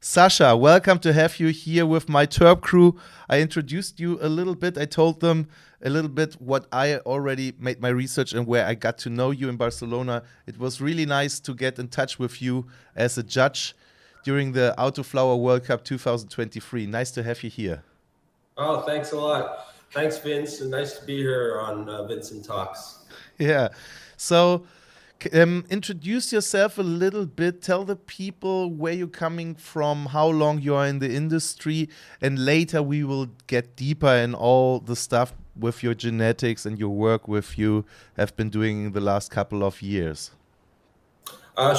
Sasha, welcome to have you here with my Terp crew. I introduced you a little bit. I told them a little bit what I already made my research and where I got to know you in Barcelona. It was really nice to get in touch with you as a judge during the Autoflower World Cup 2023. Nice to have you here. Oh, thanks a lot. Thanks, Vince, and nice to be here on Vincent Talks. Yeah. So, introduce yourself a little bit. Tell the people where you're coming from, how long you are in the industry, and later we will get deeper in all the stuff with your genetics and your work with you have been doing in the last couple of years.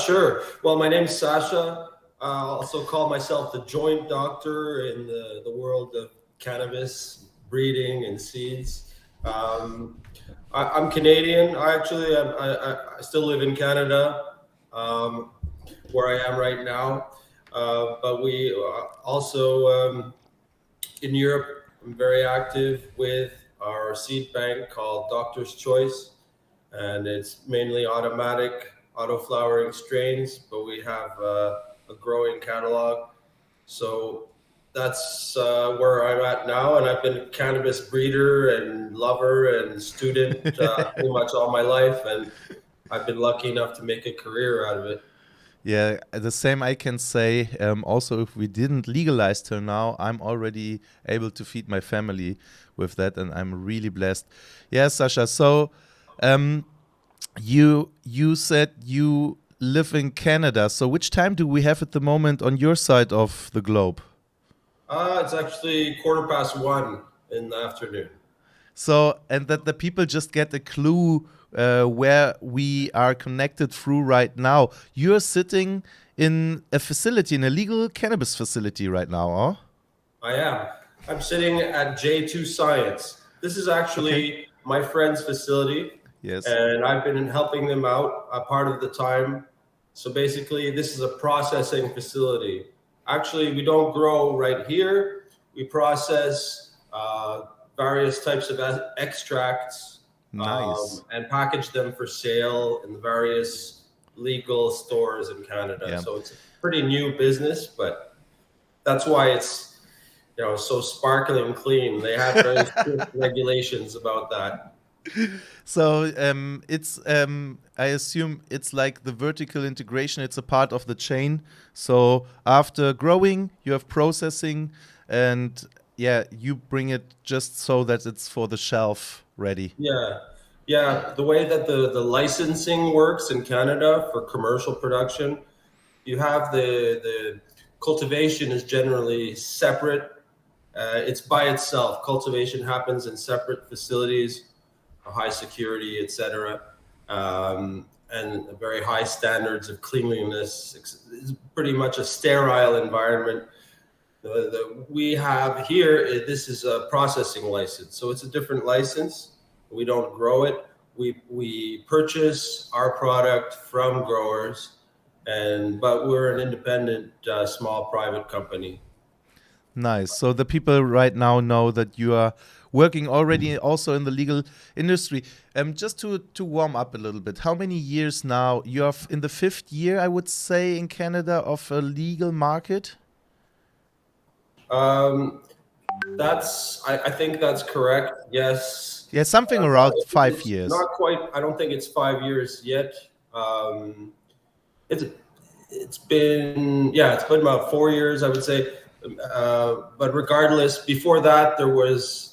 Sure. Well, my name's Sasha. I also call myself the joint doctor in the world of cannabis breeding and seeds. I'm Canadian. I still live in Canada, where I am right now. But we also in Europe. I'm very active with our seed bank called Doctor's Choice, and it's mainly autoflowering strains. But we have a growing catalog. So that's where I'm at now, and I've been a cannabis breeder and lover and student pretty much all my life, and I've been lucky enough to make a career out of it. Yeah, the same I can say. Also, if we didn't legalize till now, I'm already able to feed my family with that, and I'm really blessed. Yeah, Sasha. So, you said you live in Canada. So, which time do we have at the moment on your side of the globe? It's actually 1:15 in the afternoon. So, and that the people just get a clue where we are connected through right now. You're sitting in a facility, in a legal cannabis facility right now, huh? I am. I'm sitting at J2 Science. This is actually my friend's facility. Yes. And I've been helping them out a part of the time. So basically, this is a processing facility. Actually, we don't grow right here. We process various types of extracts. Nice. And package them for sale in the various legal stores in Canada. Yeah. So it's a pretty new business, but that's why it's so sparkling clean. They have very strict regulations about that. So it's I assume it's like the vertical integration. It's a part of the chain. So after growing, you have processing, and yeah, you bring it just so that it's for the shelf ready. Yeah. The way that the licensing works in Canada for commercial production, you have the cultivation is generally separate. It's by itself. Cultivation happens in separate facilities, high security, etc., and very high standards of cleanliness. It's pretty much a sterile environment. We have here, this is a processing license, so it's a different license. We don't grow it. We purchase our product from growers, but we're an independent, small private company. Nice. So the people right now know that you are working already also in the legal industry. Just to warm up a little bit, how many years now? You are in the 5th year, I would say, in Canada of a legal market? I think that's correct. Yes. Yeah, something around 5 years. Not quite. I don't think it's 5 years yet. It's been about 4 years, I would say. But regardless, before that, there was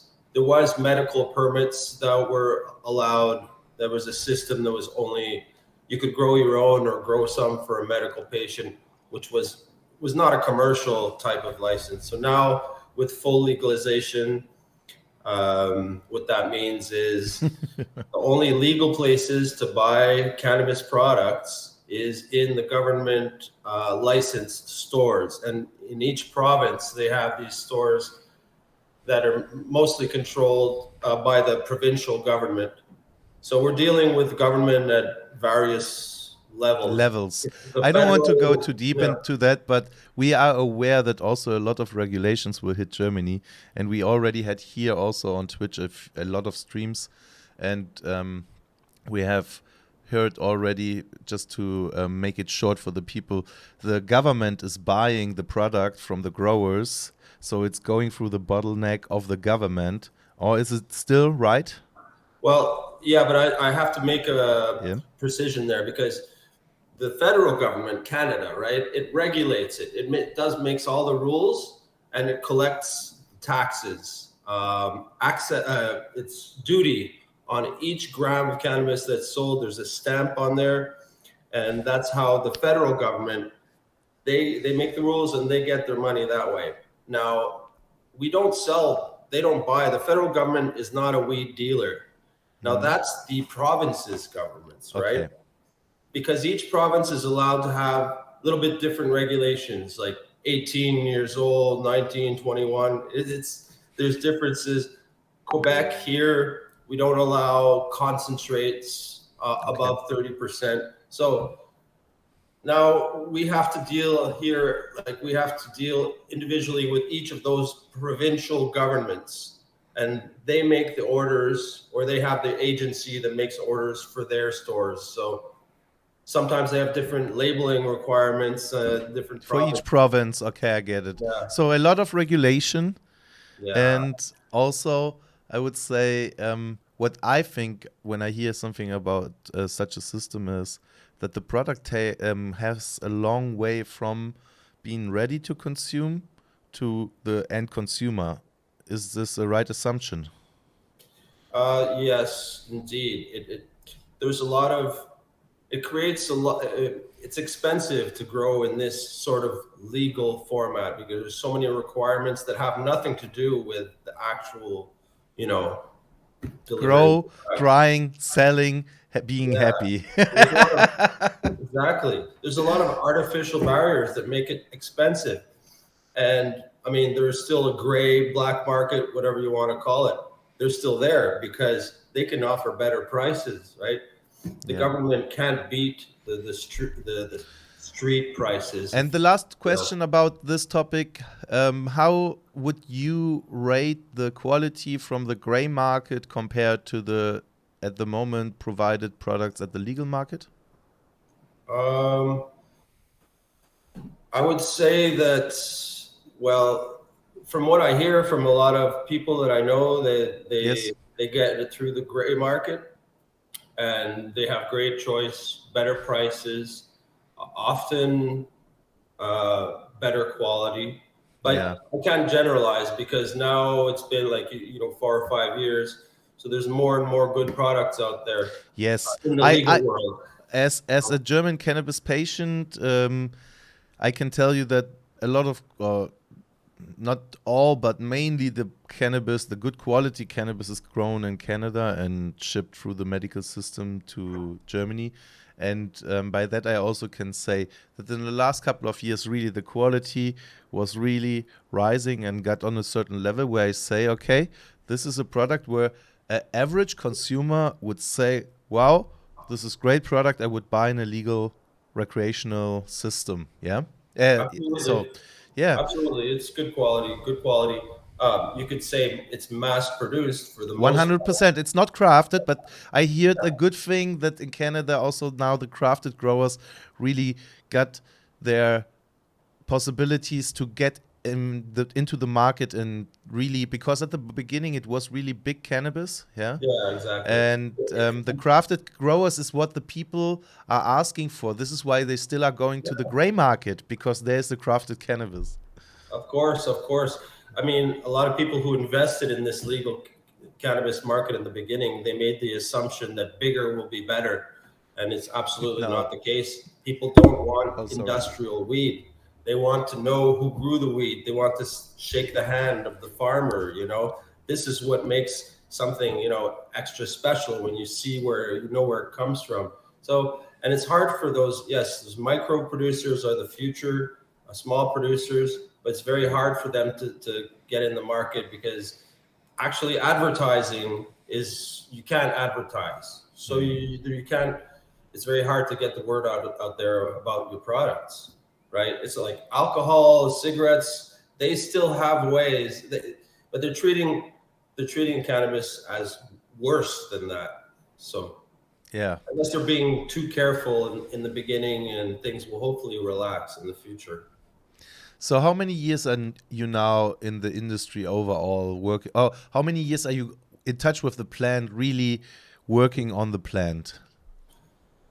medical permits that were allowed. There was a system that was only you could grow your own or grow some for a medical patient, which was not a commercial type of license. So now with full legalization, what that means is the only legal places to buy cannabis products is in the government licensed stores. And in each province, they have these stores that are mostly controlled by the provincial government. So we're dealing with government at various levels. I don't want to go too deep into that, but we are aware that also a lot of regulations will hit Germany. And we already had here also on Twitch a lot of streams. And we have heard already, just to make it short for the people, the government is buying the product from the growers, so it's going through the bottleneck of the government. Or is it still right? Well, yeah, but I have to make a Yeah. precision there, because the federal government, Canada, right? It regulates it. Makes all the rules, and it collects taxes. It's duty on each gram of cannabis that's sold. There's a stamp on there, and that's how the federal government, they make the rules and they get their money that way. Now, we don't sell. They don't buy. The federal government is not a weed dealer. Now, that's the province's governments, right? Okay. Because each province is allowed to have a little bit different regulations, like 18 years old, 19, 21. There's differences. Quebec here, we don't allow concentrates above 30%. So now we have to deal here, like we have to deal individually with each of those provincial governments, and they make the orders, or they have the agency that makes orders for their stores. So sometimes they have different labeling requirements, different For each province. Okay, I get it. Yeah. So a lot of regulation. Yeah. And also, I would say what I think when I hear something about such a system is that the product has a long way from being ready to consume to the end consumer. Is this a right assumption? Yes, indeed. There's a lot of, it creates a lot. It's expensive to grow in this sort of legal format, because there's so many requirements that have nothing to do with the actual, Grow, drying, selling, being happy. Exactly. There's a lot of artificial barriers that make it expensive. And I mean, there's still a gray, black market, whatever you want to call it. They're still there because they can offer better prices, right? The government can't beat the street prices. And the last question about this topic, how would you rate the quality from the gray market compared to the, at the moment, provided products at the legal market? I would say that, well, from what I hear from a lot of people that I know, that they get it through the gray market, and they have great choice, better prices, often better quality. But I can't generalize, because now it's been like 4 or 5 years, so there's more and more good products out there. Yes, in the legal world. As a German cannabis patient, I can tell you that a lot of, not all, but mainly the cannabis, the good quality cannabis, is grown in Canada and shipped through the medical system to Germany. And by that, I also can say that in the last couple of years, really, the quality was really rising and got on a certain level where I say, okay, this is a product where an average consumer would say, wow, this is great product. I would buy in a legal recreational system. Yeah. Absolutely. So, yeah. Absolutely. It's good quality. Good quality. You could say it's mass produced for the 100%. It's not crafted, but I hear a good thing that in Canada also now the crafted growers really got their possibilities to get into the market, and really, because at the beginning it was really big cannabis. Yeah, exactly. And the crafted growers is what the people are asking for. This is why they still are going to the gray market, because there's the crafted cannabis. Of course. I mean, a lot of people who invested in this legal cannabis market in the beginning, they made the assumption that bigger will be better, and it's absolutely not the case. People don't want industrial weed. They want to know who grew the weed. They want to shake the hand of the farmer. This is what makes something, extra special, when you see where it comes from. So, and it's hard for those micro producers are the future, small producers, but it's very hard for them to get in the market, because actually advertising you can't advertise. So you can't, it's very hard to get the word out there about your products. Right? It's like alcohol, cigarettes, they still have ways, but they're treating cannabis as worse than that. So Yeah. unless they're being too careful in the beginning, and things will hopefully relax in the future. So how many years are you now in the industry overall working? Oh, how many years are you in touch with the plant, really working on the plant?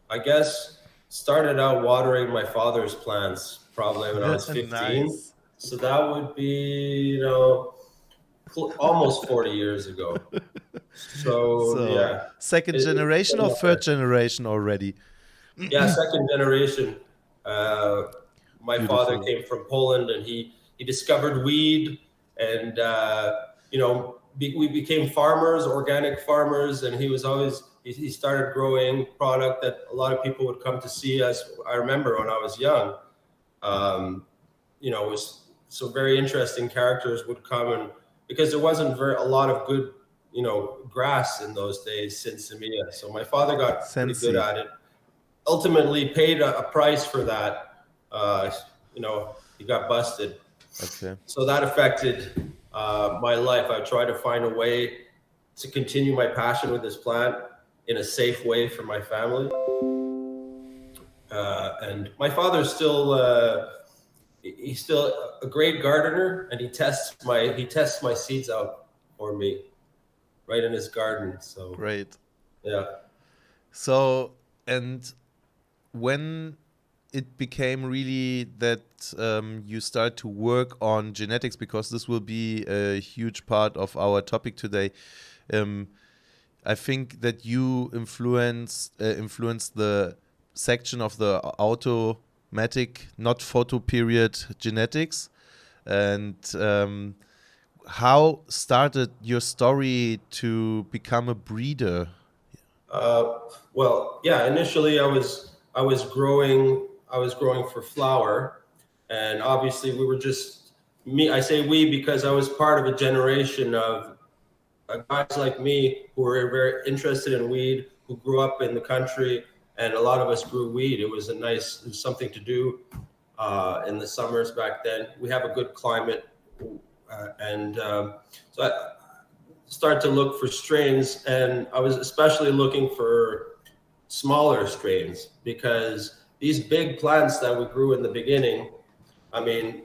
I guess started out watering my father's plants probably when I was 15. Nice. So that would be, almost 40 years ago. So So yeah, second it's generation been or up third there. generation already? Yeah, second generation. Uh, my father Beautiful. came from Poland, and he discovered weed, and we became farmers, organic farmers, and he was always he started growing product that a lot of people would come to see us. I remember when I was young, um, it was some very interesting characters would come, and because there wasn't a lot of good grass in those days, Sinsemilla. So my father got pretty good Sensi. at it, ultimately paid a price for that. He got busted. Okay. So that affected my life. I tried to find a way to continue my passion with this plant in a safe way for my family. And my father's still he's still a great gardener, and he tests my seeds out for me right in his garden. So Great. yeah. So, and when it became really that you start to work on genetics, because this will be a huge part of our topic today. Um, I think that you influenced the section of the automatic, not photo period genetics, and how started your story to become a breeder? Uh, well, yeah. Initially, I was growing for flower, and obviously we were just me. I say we because I was part of a generation of guys like me who were very interested in weed, who grew up in the country, and a lot of us grew weed. It was something to do in the summers back then. We have a good climate, and so I started to look for strains, and I was especially looking for smaller strains because these big plants that we grew in the beginning, I mean,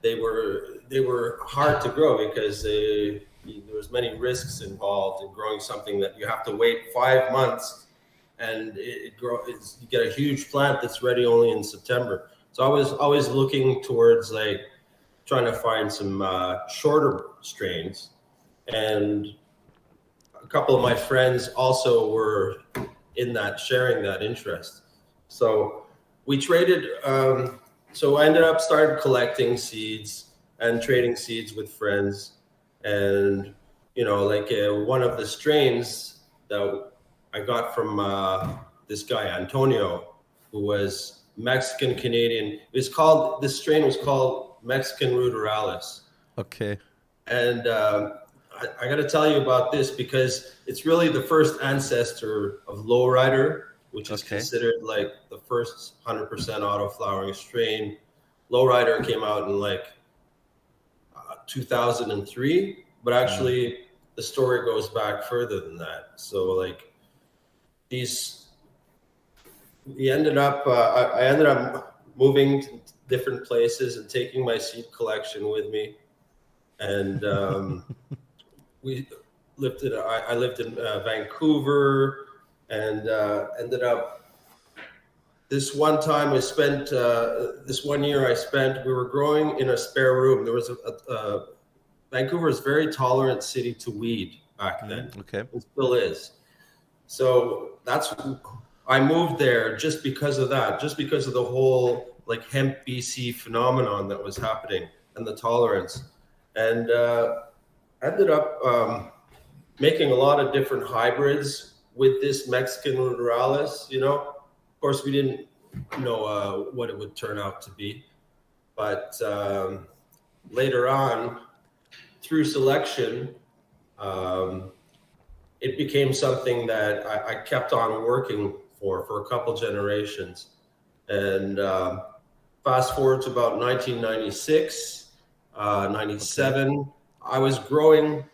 they were hard to grow because there was many risks involved in growing something that you have to wait 5 months, and you get a huge plant that's ready only in September. So I was always looking towards like trying to find some shorter strains, and a couple of my friends also were in that, sharing that interest. So we traded. So I ended up started collecting seeds and trading seeds with friends, and one of the strains that I got from this guy Antonio, who was Mexican Canadian. This strain was called Mexican Ruderalis. Okay. And I got to tell you about this because it's really the first ancestor of Lowryder, which is Okay. considered like the first 100% autoflowering strain. Lowryder came out in like 2003, but actually the story goes back further than that. So like these, I ended up moving to different places and taking my seed collection with me, and we I lived in Vancouver, and ended up this one time I spent this one year I spent we were growing in a spare room. There was Vancouver is a very tolerant city to weed back then. Okay. It still is. So I moved there just because of that, just because of the whole like hemp BC phenomenon that was happening and the tolerance, and ended up making a lot of different hybrids with this Mexican ruderalis. Of course, we didn't know what it would turn out to be, but later on, through selection, um, it became something that I kept on working for a couple generations. And fast forward to about 1996, 97, I was growing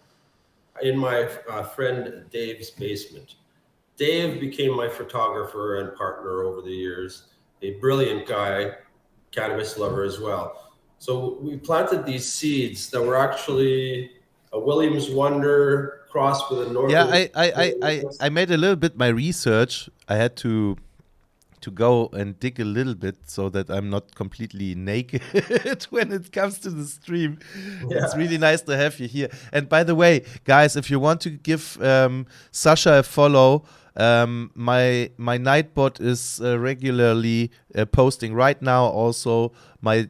in my friend Dave's basement. Dave became my photographer and partner over the years, a brilliant guy, cannabis lover as well. So we planted these seeds that were actually a Williams Wonder crossed with a North. Yeah, I made a little bit my research. I had to go and dig a little bit so that I'm not completely naked when it comes to the stream. Yeah. It's really nice to have you here. And by the way, guys, if you want to give Sasha a follow, my Nightbot is regularly posting right now. Also, my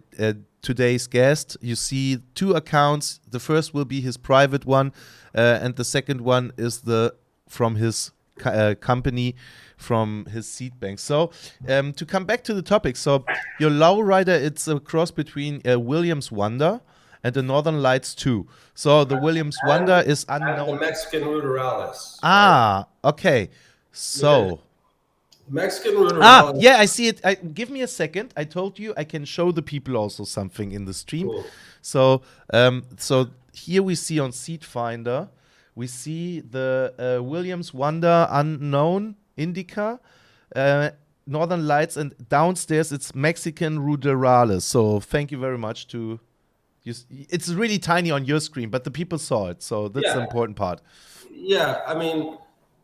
today's guest. You see 2 accounts. The first will be his private one, and the second one is from his company, from his seed bank. So to come back to the topic, so your Lowryder, it's a cross between a Williams Wonder and the Northern Lights 2. So the Williams Wonder is unknown. And the Mexican Ruderalis. Ah, okay. So. Yeah. Mexican Ruderalis. Yeah, I see it. Give me a second. I told you I can show the people also something in the stream. Cool. So, so here we see on Seed Finder, we see the Williams Wonder Unknown Indica, Northern Lights, and downstairs it's Mexican Ruderalis. So thank you very much to you. It's really tiny on your screen, but the people saw it, so that's the important part. Yeah, I mean,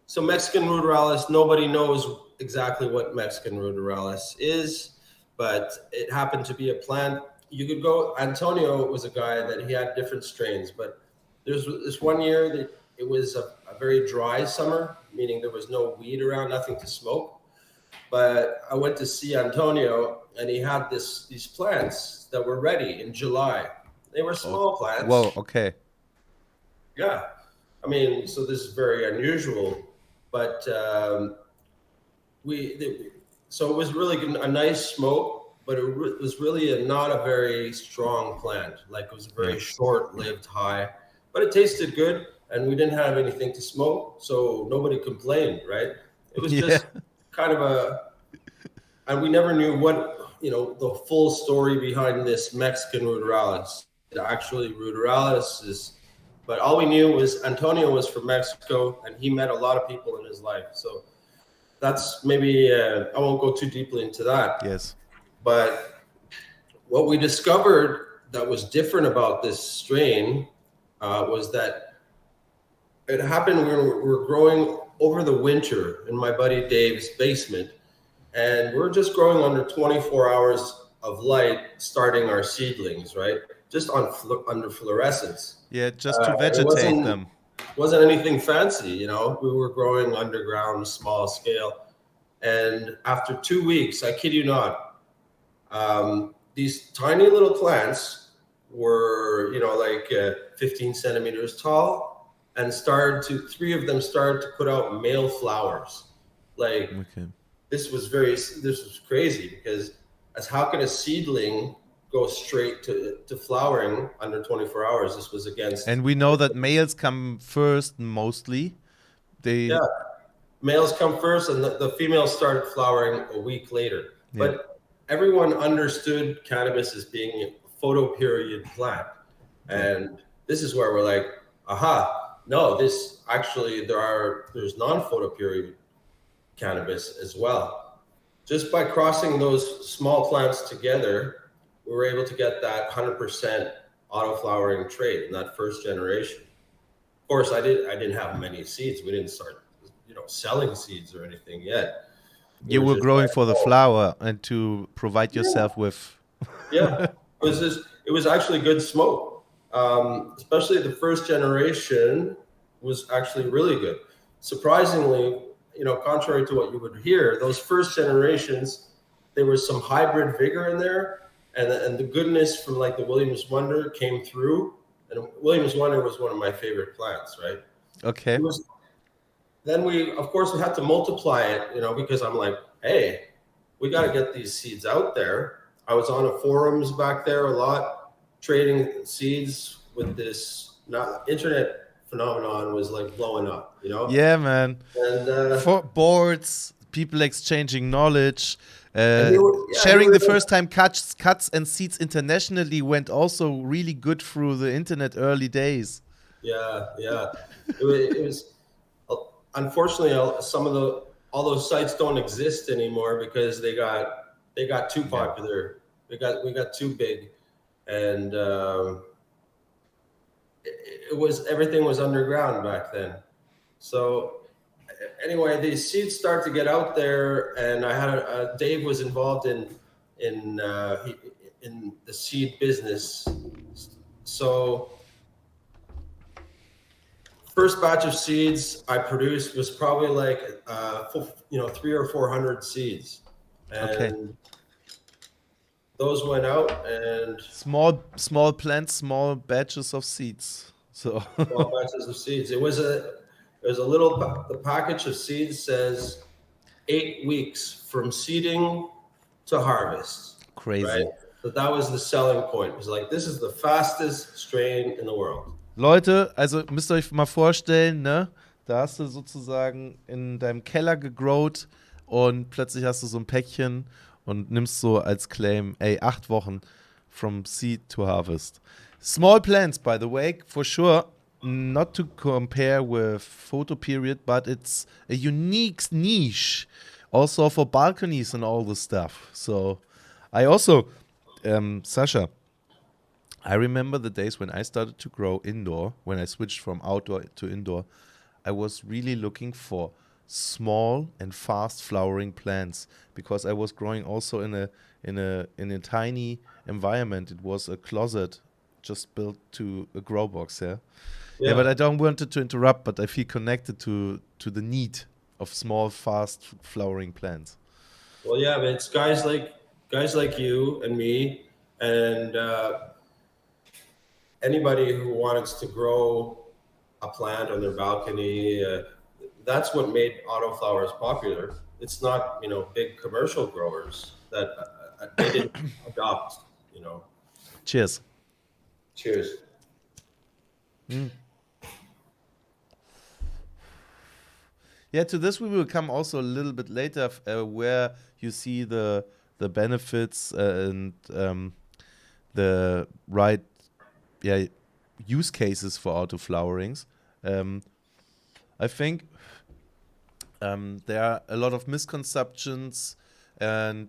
so Mexican Ruderalis, nobody knows exactly what Mexican Ruderalis is, but it happened to be a plant. You could go, Antonio was a guy that he had different strains, but there's this one year that it was a very dry summer, meaning there was no weed around, nothing to smoke. But I went to see Antonio, and he had these plants that were ready in July. They were small plants. Whoa, okay. Yeah. I mean, so this is very unusual, but so it was really a nice smoke, but it was really not a very strong plant. Like, it was a very short-lived high, but it tasted good, and we didn't have anything to smoke, so nobody complained, right? It was just kind of and we never knew what, the full story behind this Mexican Ruderalis. Actually, Ruderalis is, but all we knew was Antonio was from Mexico, and he met a lot of people in his life. So that's maybe, I won't go too deeply into that. Yes. But what we discovered that was different about this strain was that it happened when we were growing over the winter in my buddy Dave's basement. And we're just growing under 24 hours of light, starting our seedlings, right? Just under fluorescence. Yeah, just to vegetate them. Wasn't anything fancy, We were growing underground, small scale. And after 2 weeks, I kid you not, these tiny little plants were, 15 centimeters tall, and 3 of them started to put out male flowers. This was crazy, because how can a seedling go straight to flowering under 24 hours? This was against. And we know that males come first mostly. Males come first, and the females started flowering a week later. Yeah. But everyone understood cannabis as being a photoperiod plant. And this is where we're like, no, this actually, there's non-photoperiod cannabis as well. Just by crossing those small plants together, we were able to get that 100% auto-flowering trait in that first generation. Of course, I didn't have many seeds. We didn't start, selling seeds or anything yet. You were growing for the flower and to provide yourself with. It was actually good smoke. Especially the first generation was actually really good. Surprisingly, contrary to what you would hear, those first generations, there was some hybrid vigor in there, and the goodness from like the Williams Wonder came through. And Williams Wonder was one of my favorite plants, right? Okay. Then we had to multiply it, because I'm like, hey, we got to get these seeds out there. I was on a forums back there a lot, trading seeds with this internet phenomenon was like blowing up, Yeah, man. And for boards, people exchanging knowledge, sharing the first time cuts and seeds internationally went also really good through the internet early days. Yeah. It was. unfortunately, all those sites don't exist anymore because they got too popular. We got too big, and everything was underground back then. So anyway, these seeds start to get out there, and I had Dave was involved in the seed business. So first batch of seeds I produced was probably like 300 or 400 seeds, and those went out, and small plants, small batches of seeds. So small batches of seeds. The package of seeds says 8 weeks from seeding to harvest. Crazy. Right? So that was the selling point. It was like, this is the fastest strain in the world. Leute, also müsst ihr euch mal vorstellen, ne? Da hast du sozusagen in deinem Keller gegrowt und plötzlich hast du so ein Päckchen und nimmst so als Claim, 8 Wochen from seed to harvest. Small plants, by the way, for sure. Not to compare with photo period, but it's a unique niche also for balconies and all this stuff. So I also, Sasha, I remember the days when I started to grow indoor, when I switched from outdoor to indoor. I was really looking for small and fast flowering plants because I was growing also in a tiny environment. It was a closet just built to a grow box, yeah, but I don't want to interrupt, but I feel connected to the need of small, fast flowering plants. Well, yeah, but it's guys like you and me and anybody who wants to grow a plant on their balcony. That's what made autoflowers popular. It's not, big commercial growers that they didn't adopt, Cheers. Cheers. Yeah, to this we will come also a little bit later, where you see the benefits and the right use cases for autoflowerings. I think there are a lot of misconceptions, and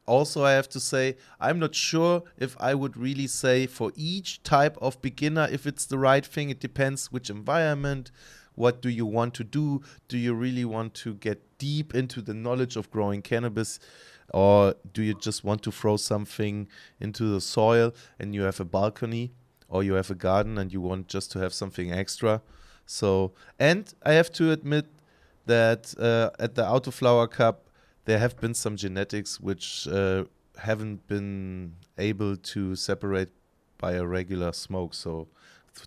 also I have to say I'm not sure if I would really say for each type of beginner if it's the right thing. It depends which environment. What do you want to do? Do you really want to get deep into the knowledge of growing cannabis? Or do you just want to throw something into the soil and you have a balcony or you have a garden and you want just to have something extra? So, and I have to admit that at the Autoflower Cup, there have been some genetics which haven't been able to separate by a regular smoke. So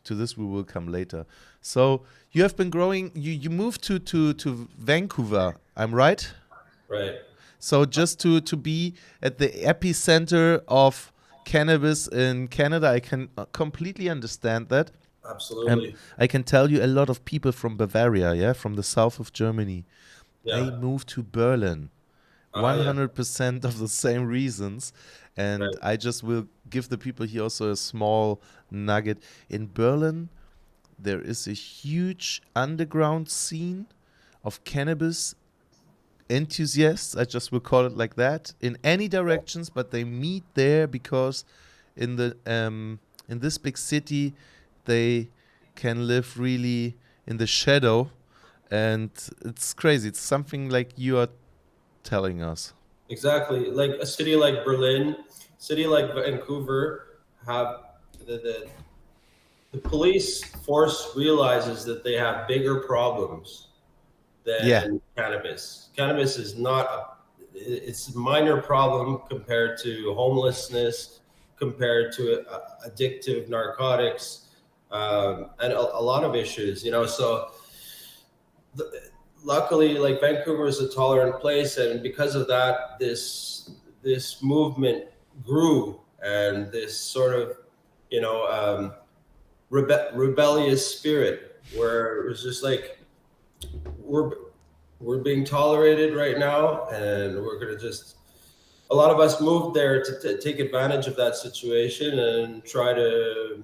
to this we will come later. So you have been growing, you moved to Vancouver, I'm right? Right. So just to be at the epicenter of cannabis in Canada, I can completely understand that. Absolutely. I can tell you a lot of people from Bavaria, from the south of Germany, they moved to Berlin. 100% of the same reasons. And I just will give the people here also a small nugget. In Berlin, there is a huge underground scene of cannabis enthusiasts, I just will call it like that, in any directions, but they meet there because in this big city they can live really in the shadow, and it's crazy. It's something like you are telling us. Exactly. Like a city like Berlin, city like Vancouver have the police force realizes that they have bigger problems than cannabis. Cannabis is it's a minor problem compared to homelessness, compared to addictive narcotics, and a lot of issues, so luckily, like, Vancouver is a tolerant place, and because of that, this movement grew, and this sort of, rebellious spirit, where it was just like, we're being tolerated right now, and we're gonna just. A lot of us moved there to take advantage of that situation and try to,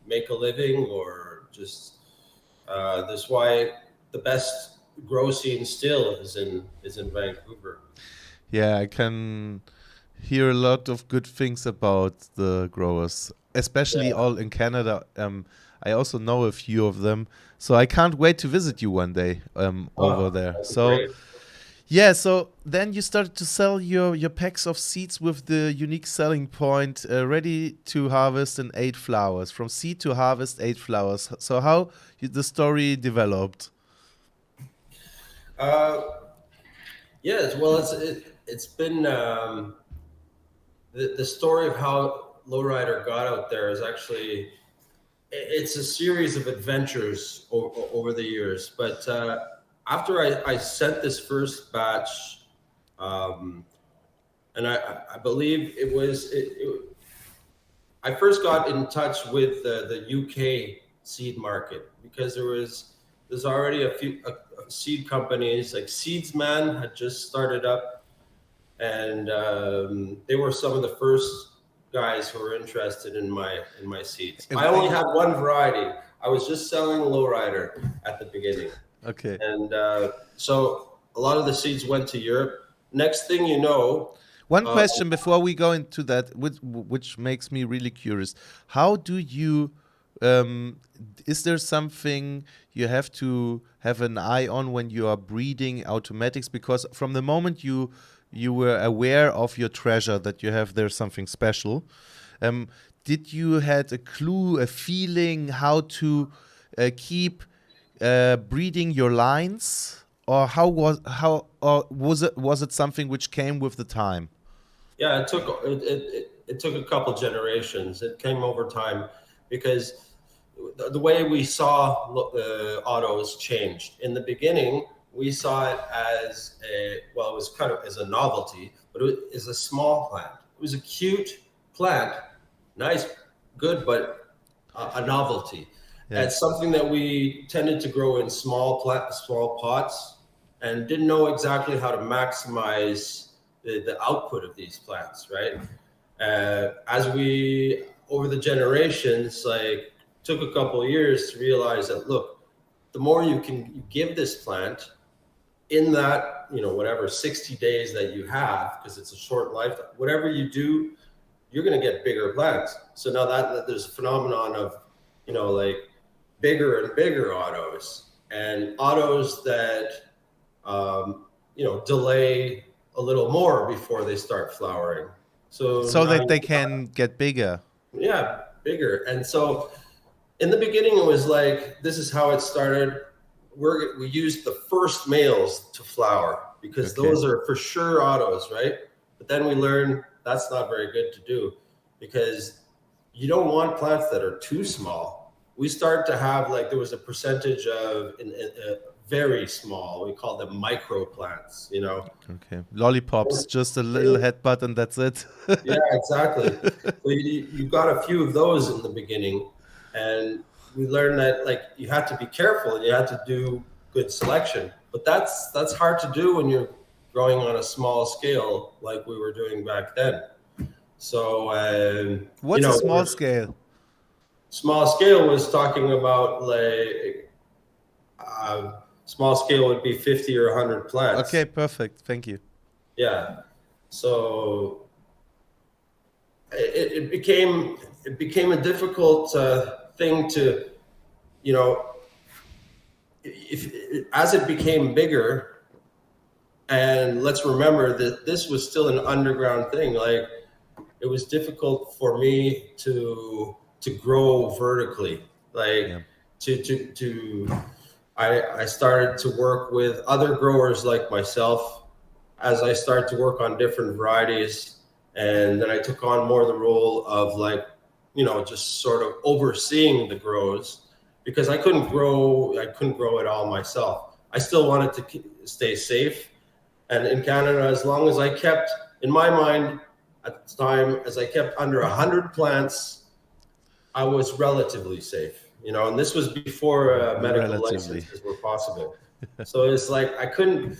make a living, or just. That's why the best grow scene still is in Vancouver. Yeah, I can hear a lot of good things about the growers, especially Yeah. all in Canada. I also know a few of them, so I can't wait to visit you one day over Oh, there. that'd be So great. yeah, so then you started to sell your packs of seeds with the unique selling point, ready to harvest in 8 flowers, from seed to harvest 8 flowers. So how the story developed? Uh, yes, well, it's been the story of how Lowryder got out there is actually it's a series of adventures over the years. But after I sent this first batch, um, and I believe I first got in touch with the UK seed market because there's already a few seed companies like Seedsman had just started up, and they were some of the first guys who were interested in my seeds. I only had one variety. I was just selling Lowrider at the beginning, Okay. and so a lot of the seeds went to Europe. Next thing you know, One uh, question before we go into that, which makes me really curious. How do you, is there something you have to have an eye on when you are breeding automatics? Because from the moment you were aware of your treasure, that you have there something special, um, did you had a clue, a feeling how to keep breeding your lines, or how or was it something which came with the time? yeah, it took a couple generations. It came over time because the way we saw autos changed. In the beginning, we saw it as it was kind of as a novelty, but it is a small plant. It was a cute plant, nice, good, but a novelty. Yeah. It's something that we tended to grow in small pots, and didn't know exactly how to maximize the output of these plants, right? As we over the generations, like took a couple of years to realize that look, the more you give this plant in that whatever 60 days that you have, because it's a short lifetime, whatever you do, you're going to get bigger plants. So now that there's a phenomenon of like bigger and bigger autos, and autos that delay a little more before they start flowering. So So now, that they can get bigger. yeah, bigger. And so in the beginning, it was like, this is how it started. We used the first males to flower because Okay. those are for sure autos, right? But then we learned that's not very good to do because you don't want plants that are too small. We start to have there was a percentage of very small. We call them micro plants. Okay. Lollipops, just a little headbutt and that's it. Yeah, exactly. So you got a few of those in the beginning, and we learned that you had to be careful and you had to do good selection. But that's hard to do when you're growing on a small scale like we were doing back then. So What's a small scale? small scale was talking about small scale would be 50 or 100 plants. Okay, perfect. Thank you. Yeah. So it became a difficult thing to, if as it became bigger, and let's remember that this was still an underground thing. Like it was difficult for me to grow vertically. Like Yeah. to I started to work with other growers like myself as I started to work on different varieties. And then I took on more the role of just sort of overseeing the grows because I couldn't grow it all myself. I still wanted to stay safe. And in Canada, as long as I kept, in my mind at the time, as I kept under 100 plants, I was relatively safe. And this was before medical Relatively. licenses were possible. So it's like I couldn't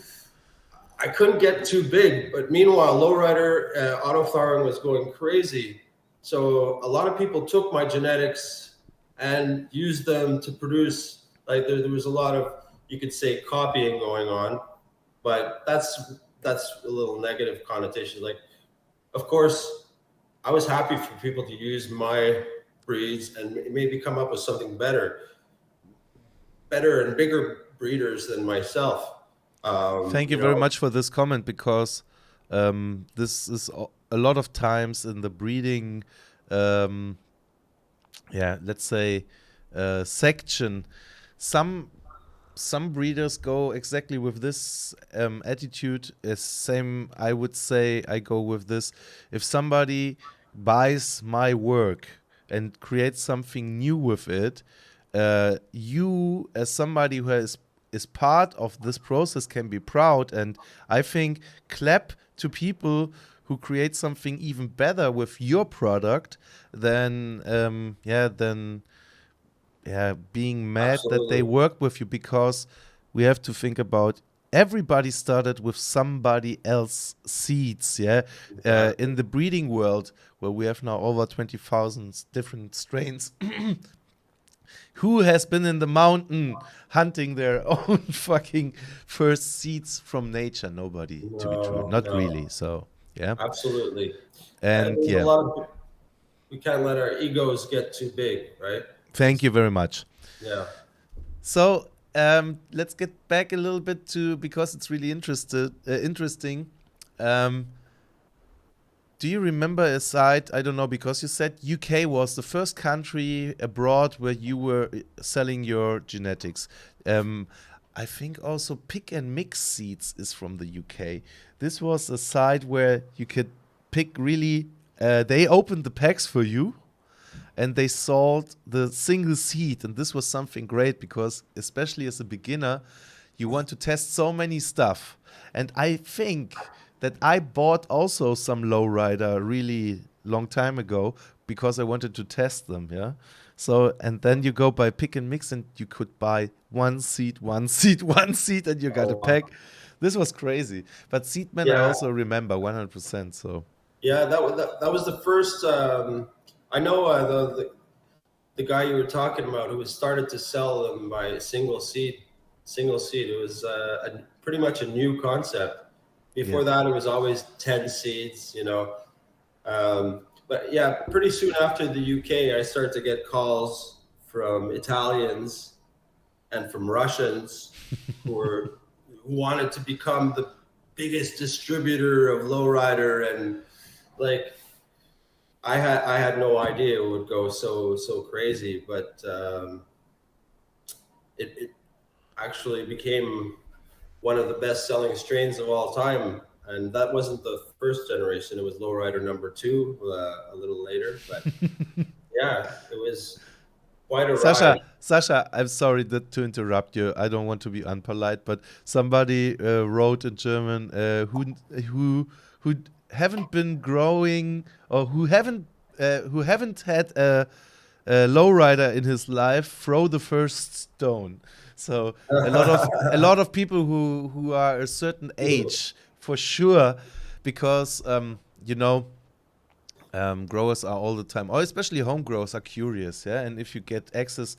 get too big, but meanwhile, Lowrider autoflowering was going crazy. So a lot of people took my genetics and used them to produce. Like there was a lot of you could say copying going on, but that's a little negative connotation. Like, of course, I was happy for people to use my breeds and maybe come up with something better and bigger breeders than myself. Thank you You very know, much for this comment, because this is a lot of times in the breeding, um, yeah, let's say, section. Some some breeders go exactly with this attitude. Same, I would say, I go with this. If somebody buys my work and creates something new with it, you, as somebody who is part of this process, can be proud. And I think, clap to people who create something even better with your product than being mad that they absolutely. work with you, because we have to think about, everybody started with somebody else seeds. Yeah, Exactly. in the breeding world, where we have now over 20,000 different strains, who has been in the mountain hunting their own fucking first seeds from nature? Nobody, to be true, No, not really. no, So yeah, absolutely. And and there's a yeah, lot of, we can't let our egos get too big, right? thank you very much. Yeah. So let's get back a little bit to, because it's really interesting. Um, do you remember a site? I don't know, because you said UK was the first country abroad where you were selling your genetics. Um, I think also Pick and Mix Seeds is from the UK. This was a site where you could pick really. They opened the packs for you, and they sold the single seed. And this was something great, because especially as a beginner, you want to test so many stuff. And I think that I bought also some Lowrider really long time ago, because I wanted to test them. Yeah. So, and then you go by Pick and Mix, and you could buy one seed, one seed, one seed, and you got a Oh, wow. pack. This was crazy. But Seedman, I Yeah. also remember 100%. So, Yeah. That was the first. I know the guy you were talking about who was started to sell them by single seed. It was pretty much a new concept. yeah. Before that, it was always 10 seeds, you know. But yeah, pretty soon after the UK, I started to get calls from Italians and from Russians who wanted to become the biggest distributor of Lowrider, and like I had no idea it would go so crazy, but it actually became one of the best selling strains of all time. And that wasn't the first generation; it was Lowrider number two, a little later. But yeah, it was quite a ride. Sasha, I'm sorry to interrupt you. I don't want to be unpolite, but somebody wrote in German, who who haven't been growing, or who haven't had a lowrider in his life, throw the first stone. So a lot of people who are a certain age, for sure, because growers are all the time, or especially home growers, are curious. Yeah, and if you get access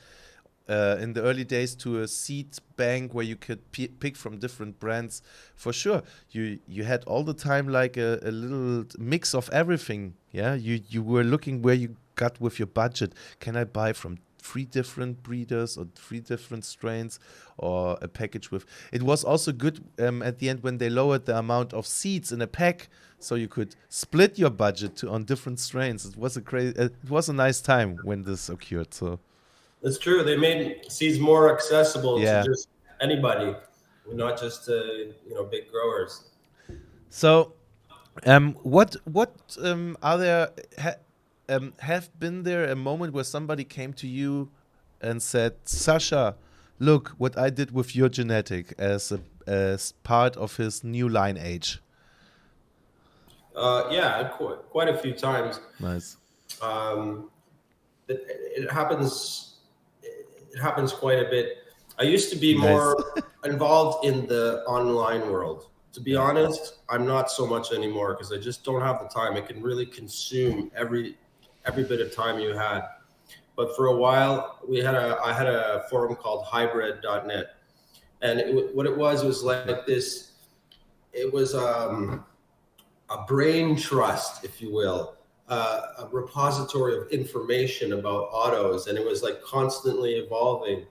in the early days to a seed bank where you could pick from different brands, for sure, you had all the time like a little mix of everything. Yeah, you were looking where you got with your budget. Can I buy from three different breeders or three different strains, or a package with? It was also good at the end when they lowered the amount of seeds in a pack, so you could split your budget on different strains. It was it was a nice time when this occurred. So That's true. They made seeds more accessible to yeah. just anybody, not just big growers. So what are there? Have been there a moment where somebody came to you and said, Sasha, look what I did with your genetic, as part of his new line age? Yeah, quite a few times. Nice. Um, it happens. It happens quite a bit. I used to be Nice. more involved in the online world. To be Yeah. honest, I'm not so much anymore because I just don't have the time. It can really consume every bit of time you had. But for a while, I had a forum called hybrid.net, And what it was like this. It was a brain trust, if you will, a repository of information about autos, and it was like constantly evolving.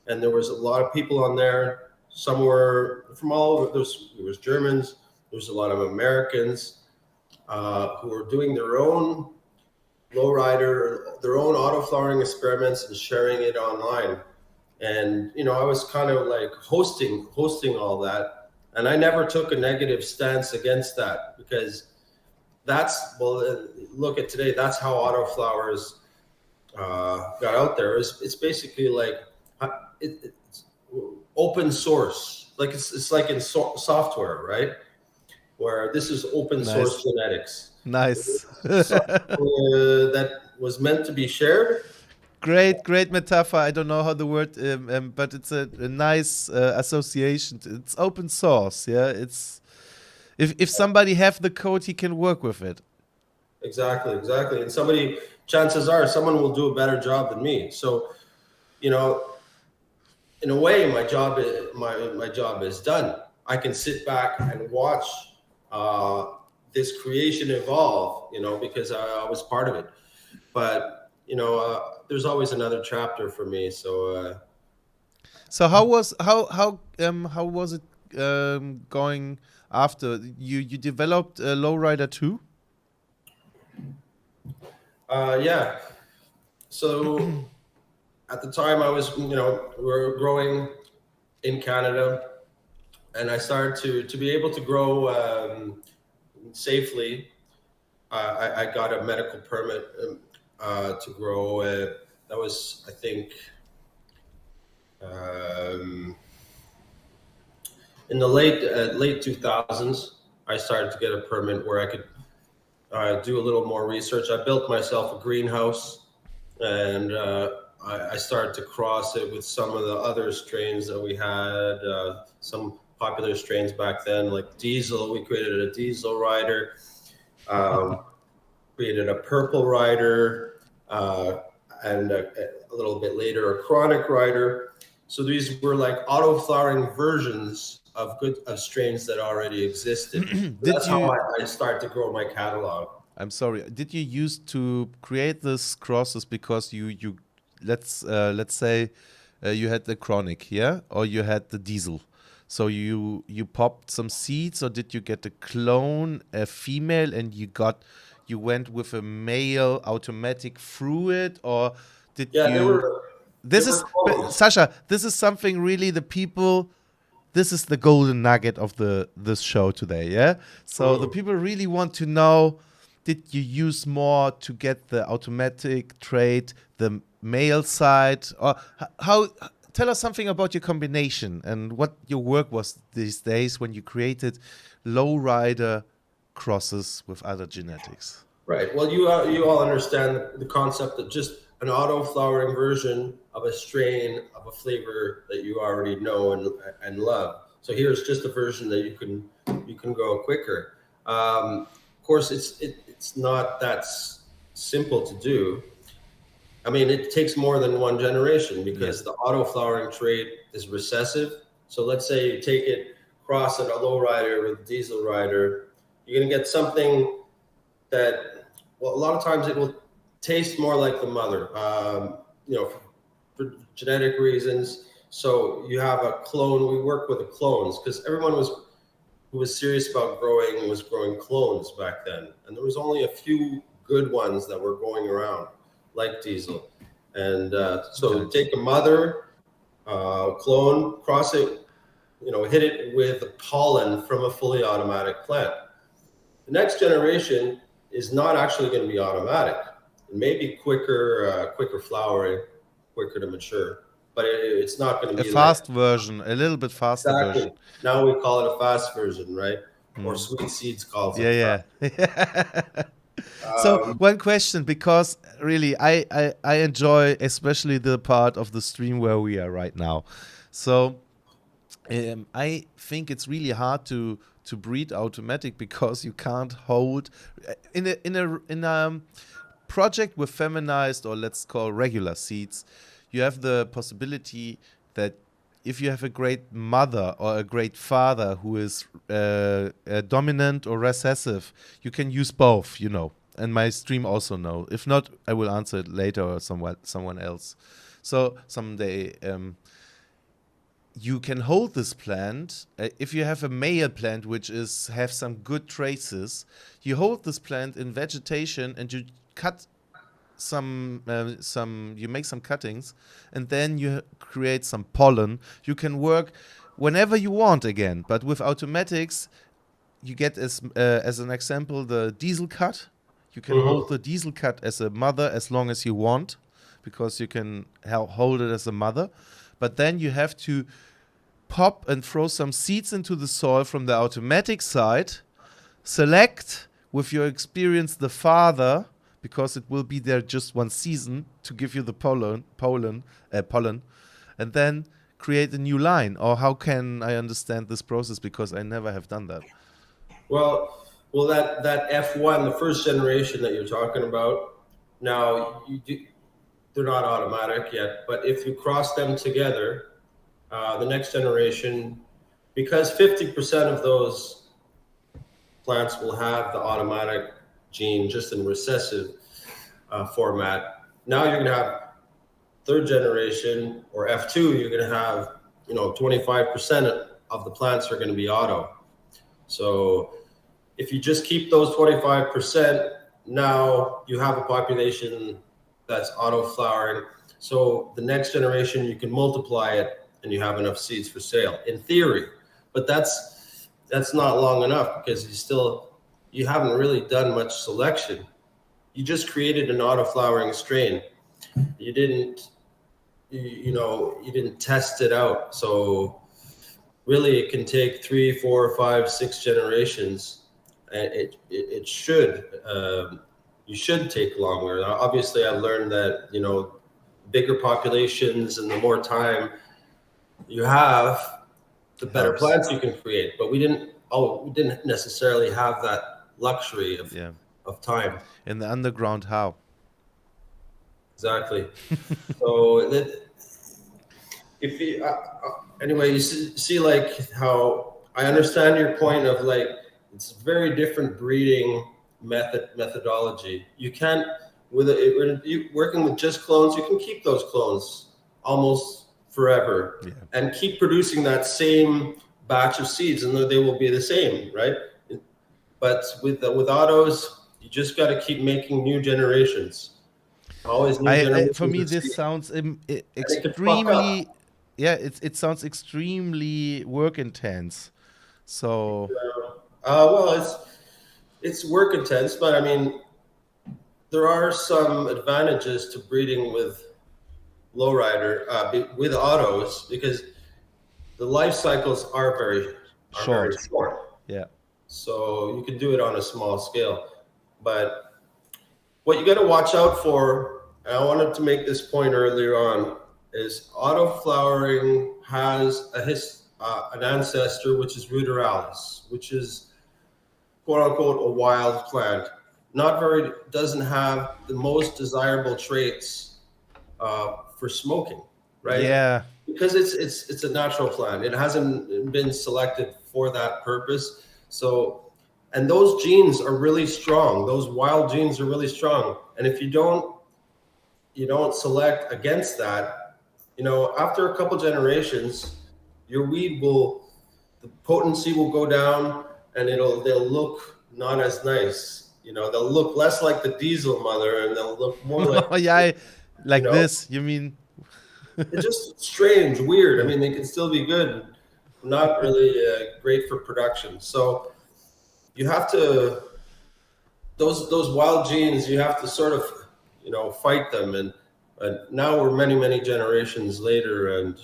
And there was a lot of people on there. Some were from all over. There was Germans. There was a lot of Americans who were doing their own lowrider, their own auto flowering experiments and sharing it online. And I was kind of like hosting all that, and I never took a negative stance against that, because look at today. That's how Autoflowers got out there. It's basically like it's open source. Like it's like in software, right? Where this is open source genetics. Nice. That was meant to be shared. Great metaphor. I don't know how the word, but it's a nice association. It's open source. Yeah, it's if somebody have the code, he can work with it. Exactly. And chances are someone will do a better job than me. So, in a way, my job is done. I can sit back and watch this creation evolve, because I was part of it. But there's always another chapter for me. So how was it going after you developed Lowryder 2? Yeah. So at the time I was, we were growing in Canada, and I started to be able to grow safely. I got a medical permit to grow. That was, I think, in the late 2000s. I started to get a permit where I could do a little more research. I built myself a greenhouse, and I started to cross it with some of the other strains that we had. Some popular strains back then, like Diesel. We created a Diesel rider. Created a purple rider, and a little bit later a chronic rider. So these were like auto flowering versions of strains that already existed. That's how I started to grow my catalog. I'm sorry. Did you used to create this crosses because you let's say you had the chronic, yeah, or you had the Diesel? So you popped some seeds, or did you get a clone, a female, and you went with a male automatic through it, or did you? Sasha, this is something really the people. This is the golden nugget of this show today, yeah. So the people really want to know: did you use more to get the automatic trait, the male side, or how? Tell us something about your combination and what your work was these days when you created Lowryder crosses with other genetics. Right. Well, you all understand the concept of just an auto flowering version of a strain of a flavor that you already know and love. So here's just a version that you can grow quicker. Of course, it's not that simple to do. I mean, it takes more than one generation, because the auto flowering trait is recessive. So let's say you take it, cross it, a Lowryder with a Diesel rider, you're going to get something that, well, a lot of times it will taste more like the mother, for genetic reasons. So you have a clone. We work with the clones, because everyone who was serious about growing was growing clones back then. And there was only a few good ones that were going around, like Diesel. And so take a mother, clone, cross it, hit it with the pollen from a fully automatic plant. The next generation is not actually going to be automatic. It may be quicker flowering, quicker to mature, but it's not going to be a fast version, a little bit faster version. Now we call it a fast version, right? Or Sweet Seeds calls it. Yeah. So one question, because really I enjoy especially the part of the stream where we are right now. So I think it's really hard to breed automatic, because you can't hold in a project with feminized, or let's call regular seeds. You have the possibility that if you have a great mother or a great father who is dominant or recessive, you can use both, you know. And my stream also know. If not, I will answer it later or someone else. So someday you can hold this plant. If you have a male plant which have some good traces, you hold this plant in vegetation and you cut you make some cuttings, and then you create some pollen. You can work whenever you want again, but with automatics, you get as an example the diesel cut. You can hold the diesel cut as a mother as long as you want, because you can hold it as a mother. But then you have to pop and throw some seeds into the soil from the automatic side, select with your experience the father, because it will be there just one season to give you the pollen, and then create a new line. Or how can I understand this process? Because I never have done that. Well, that F1, the first generation that you're talking about, now they're not automatic yet, but if you cross them together, the next generation, because 50% of those plants will have the automatic gene just in recessive format. Now you're going to have third generation or F2, you're going to have 25% of the plants are going to be auto. So if you just keep those 25%, now you have a population that's auto flowering. So the next generation, you can multiply it and you have enough seeds for sale in theory. But that's not long enough, because you haven't really done much selection. You just created an auto flowering strain. You didn't test it out. So really it can take 3, 4, 5, 6 generations. And it should, you should take longer. Now, obviously I learned that, bigger populations and the more time you have, the better plants you can create. But we didn't necessarily have that luxury of time. In the underground, how? Exactly. So if you, anyway, you see like how I understand your point of like, it's very different breeding methodology. You can't, working with just clones, you can keep those clones almost forever and keep producing that same batch of seeds, and they will be the same, right? But with autos, you just got to keep making new generations. Always new generations. For me, this sounds extremely. It sounds extremely work intense. So. Well, it's work intense, but I mean, there are some advantages to breeding with Lowryder, with autos, because the life cycles are very short. Yeah. So you can do it on a small scale. But what you got to watch out for, and I wanted to make this point earlier on, is autoflowering has an ancestor, which is ruderalis, which is quote unquote a wild plant. Doesn't have the most desirable traits for smoking, right? Yeah. Because it's a natural plant. It hasn't been selected for that purpose. So, and those genes are really strong. Those wild genes are really strong. And if you don't select against that, after a couple generations, your weed the potency will go down, and they'll look not as nice. They'll look less like the diesel mother, and they'll look more like this. You mean? It's just strange, weird. I mean, they can still be good, not really great for production. So you have to those wild genes. You have to sort of fight them. And now we're many generations later, and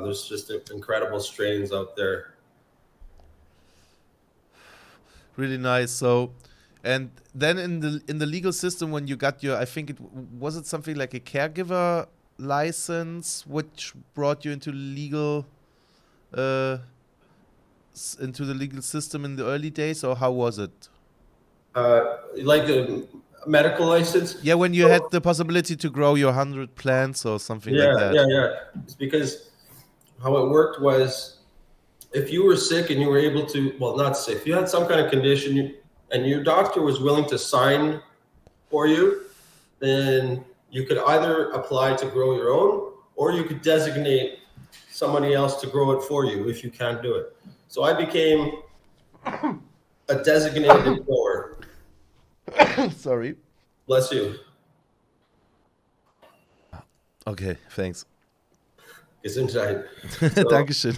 there's just incredible strains out there. Really nice. So, and then in the legal system, when you got your, I think was it something like a caregiver license, which brought you into legal, into the legal system in the early days, or how was it? Like a medical license? Yeah, when you had the possibility to grow your 100 plants or something like that. Yeah. It's because how it worked was if you were sick and you were able to, well, not sick, if you had some kind of condition and your doctor was willing to sign for you, then you could either apply to grow your own or you could designate somebody else to grow it for you if you can't do it. So I became a designated grower. Sorry. Bless you. Okay, thanks. Gesundheit. So, Dankeschön.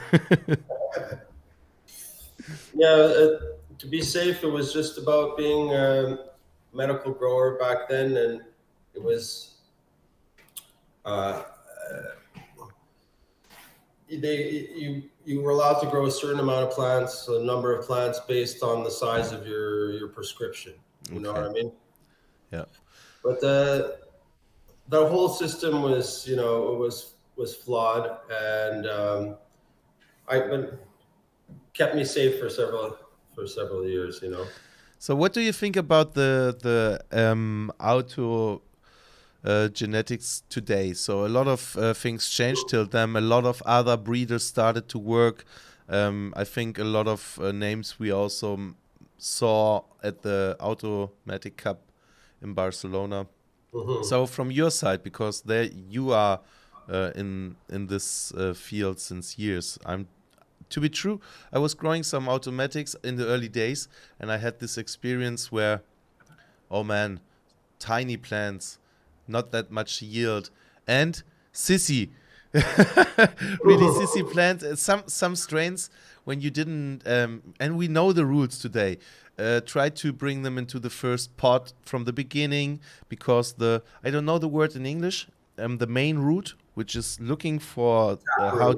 yeah, to be safe, it was just about being a medical grower back then, and it was uh, you were allowed to grow a certain amount of plants, a number of plants based on the size of your prescription. You know what I mean? Yeah. But the whole system was, you know, was flawed, and I kept me safe for several years. You know. So, what do you think about the auto genetics today? So, a lot of things changed till then. A lot of other breeders started to work. I think a lot of names we also saw at the Automatic Cup in Barcelona. Mm-hmm. So, from your side, because there you are in this field since years, to be true, I was growing some automatics in the early days, and I had this experience where, oh man, tiny plants, not that much yield, and sissy, really sissy plants. Some strains when you didn't, and we know the rules today. Try to bring them into the first pot from the beginning because I don't know the word in English, the main root, which is looking for how,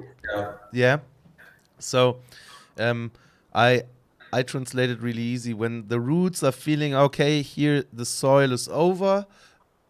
yeah. So, I translated really easy. When the roots are feeling okay, here the soil is over,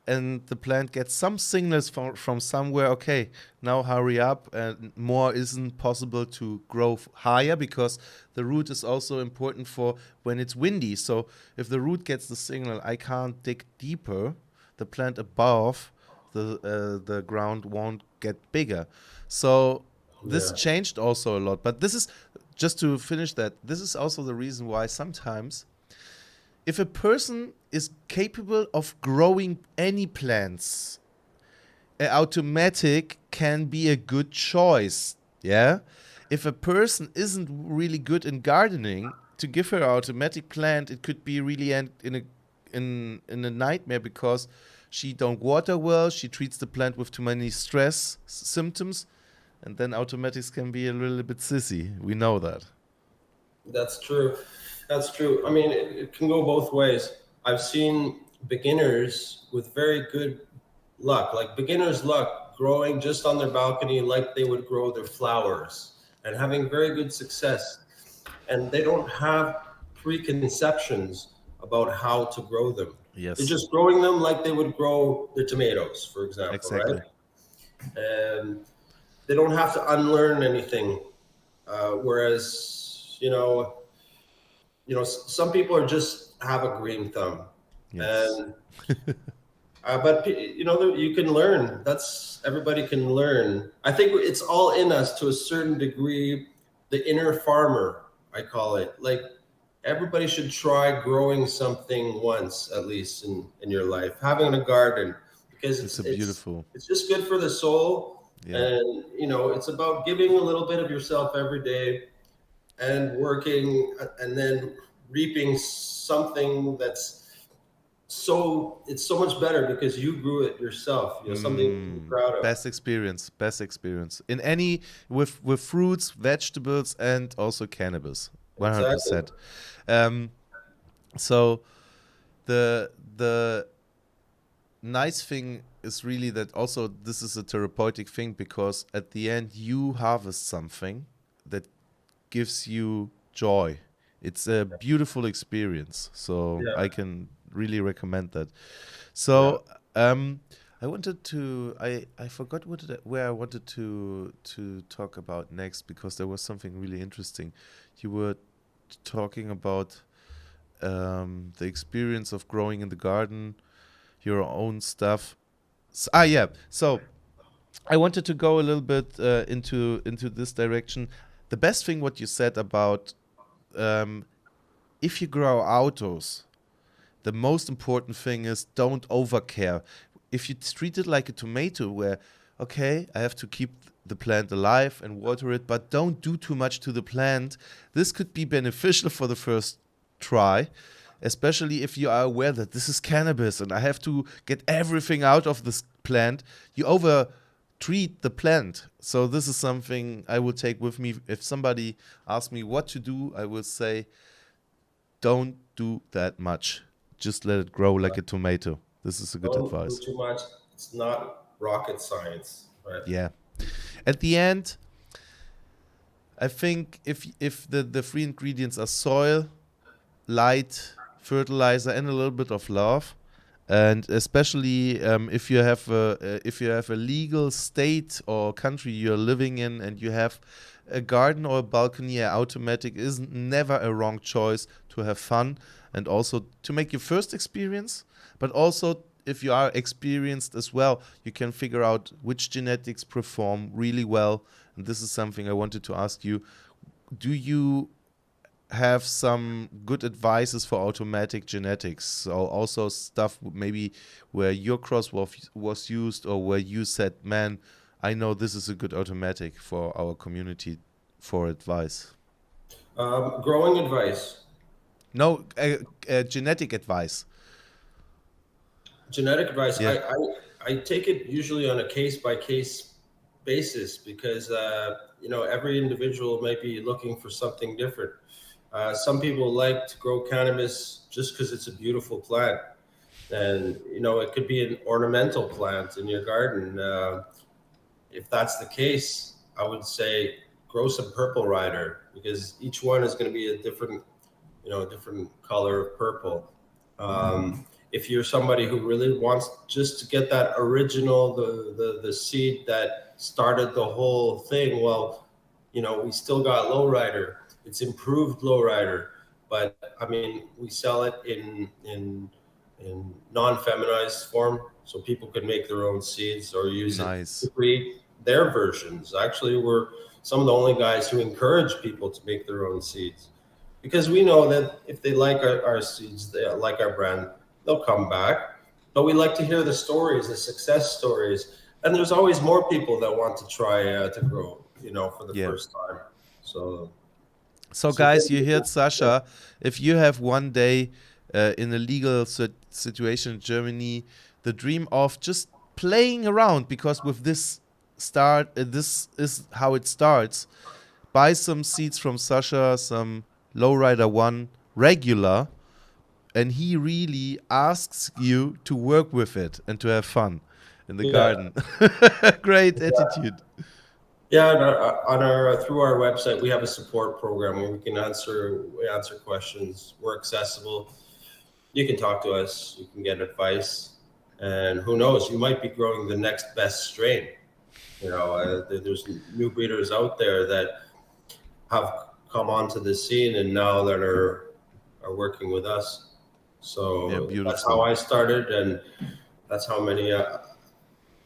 and the plant gets some signals from somewhere. Okay, now hurry up, and more isn't possible to grow higher because the root is also important for when it's windy. So if the root gets the signal, I can't dig deeper. The plant above the ground won't get bigger. So this changed also a lot. But this is, just to finish that, this is also the reason why sometimes if a person is capable of growing any plants, an automatic can be a good choice. Yeah? If a person isn't really good in gardening, to give her an automatic plant, it could be really in a nightmare because she don't water well, she treats the plant with too many stress symptoms, and then automatics can be a little bit sissy. We know that. That's true. That's true. I mean, it can go both ways. I've seen beginners with very good luck, like beginners' luck, growing just on their balcony like they would grow their flowers and having very good success. And they don't have preconceptions about how to grow them. Yes. They're just growing them like they would grow their tomatoes, for example, Exactly. right? And they don't have to unlearn anything. Whereas, some people are just have a green thumb. Yes. And but you can learn. Everybody can learn. I think it's all in us to a certain degree. The inner farmer, I call it. Like everybody should try growing something once, at least in your life. Having a garden, because It's a beautiful. it's just good for the soul. Yeah. And it's about giving a little bit of yourself every day and working and then reaping something it's so much better because you grew it yourself, something to be proud of. Best experience in any with fruits, vegetables, and also cannabis. 100%. So the nice thing is really that also this is a therapeutic thing because at the end you harvest something that gives you joy. It's a beautiful experience. So I can really recommend that. So I wanted to I forgot where I wanted to talk about next because there was something really interesting. You were talking about the experience of growing in the garden, your own stuff. So I wanted to go a little bit into this direction. The best thing what you said about um, if you grow autos, the most important thing is don't overcare. If you treat it like a tomato, where okay, I have to keep the plant alive and water it, but don't do too much to the plant. This could be beneficial for the first try, especially if you are aware that this is cannabis and I have to get everything out of this plant. You over treat the plant. So this is something I will take with me. If somebody asks me what to do, I will say, don't do that much. Just let it grow like a tomato. This is a good Don't do advice. too much. It's not rocket science, right? Yeah. At the end, I think if the three ingredients are soil, light, fertilizer, and a little bit of love, and especially if you have a legal state or country you're living in, and you have a garden or a balcony, automatic is never a wrong choice to have fun and also to make your first experience, but also if you are experienced as well, you can figure out which genetics perform really well. And this is something I wanted to ask you. Do you have some good advices for automatic genetics? So also stuff maybe where your cross was used, or where you said, man, I know this is a good automatic for our community for advice. Growing advice. No, genetic advice. Genetic advice. Yeah, I take it usually on a case by case basis because every individual might be looking for something different. Some people like to grow cannabis just because it's a beautiful plant, and it could be an ornamental plant in your garden. If that's the case, I would say grow some purple rider because each one is going to be a different color of purple. If you're somebody who really wants just to get that original, the seed that started the whole thing, well, we still got Lowryder. It's improved Lowryder, but I mean, we sell it in non-feminized form, so people can make their own seeds or use it to nice. breed their versions. Actually, we're some of the only guys who encourage people to make their own seeds because we know that if they like our seeds, they like our brand, they'll come back. But we like to hear the stories, the success stories, and there's always more people that want to try to grow, for the Yeah. first time. So, So, so guys, you thank heard you. Yeah. Sasha. If you have one day in a legal situation in Germany, the dream of just playing around, because with this this is how it starts. Buy some seeds from Sasha, some Lowrider 1 regular, and he really asks you to work with it and to have fun in the Yeah. garden. Great attitude. Yeah, on our through our website, we have a support program where we answer questions. We're accessible. You can talk to us. You can get advice, and who knows, you might be growing the next best strain. There's new breeders out there that have come onto the scene and now that are working with us. Yeah, So that's how beautiful. I started, and that's how many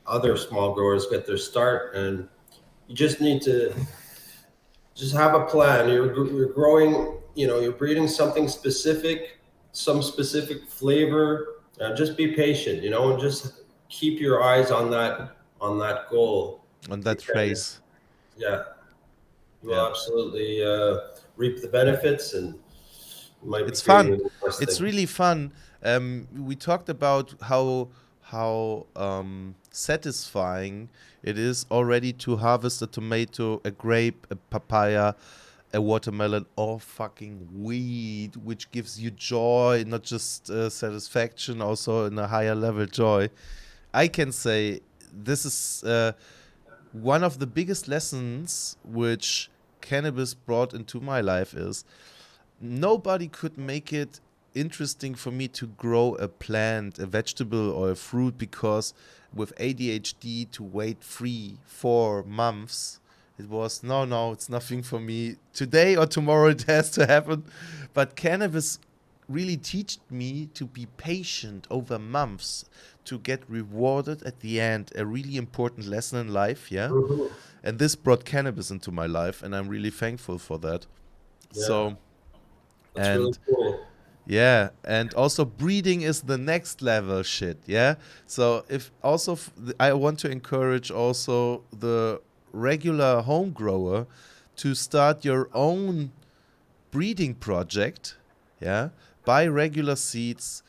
other small growers get their start. And you just need to just have a plan. You're growing, you're breeding something specific, some specific flavor. Just be patient, and just keep your eyes on that goal, On that because phrase. yeah, you will Yeah. absolutely reap the benefits, and you might be It's creating fun. an It's interesting. really fun. We talked about how satisfying it is already to harvest a tomato, a grape, a papaya, a watermelon, or fucking weed, which gives you joy, not just satisfaction, also in a higher level joy. I can say this is one of the biggest lessons which cannabis brought into my life is nobody could make it interesting for me to grow a plant, a vegetable, or a fruit, because with ADHD to wait 3, 4 months, it was no, it's nothing for me. Today or tomorrow it has to happen. But cannabis really taught me to be patient over months, to get rewarded at the end, a really important lesson in life, yeah. Mhm. And this brought cannabis into my life, and I'm really thankful for that. Yeah, So, that's really and cool. yeah, and also breeding is the next level shit, yeah. So if also I want to encourage also the regular home grower to start your own breeding project, yeah. Buy regular seeds,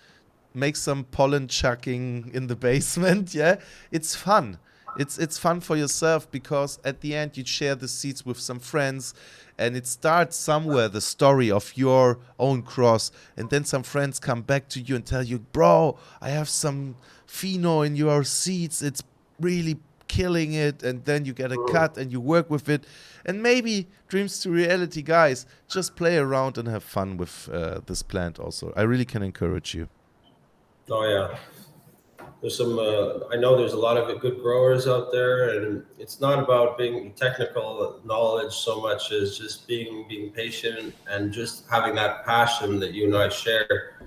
make some pollen chucking in the basement. Yeah, it's fun. It's fun for yourself because at the end you share the seeds with some friends, and it starts somewhere the story of your own cross, and then some friends come back to you and tell you, bro, I have some pheno in your seeds. It's really killing it, and then you get a Mm. cut and you work with it, and maybe dreams to reality, guys. Just play around and have fun with this plant. Also, I really can encourage you. Oh yeah, there's some. I know there's a lot of good growers out there, and it's not about being technical knowledge so much as just being patient and just having that passion that you and I share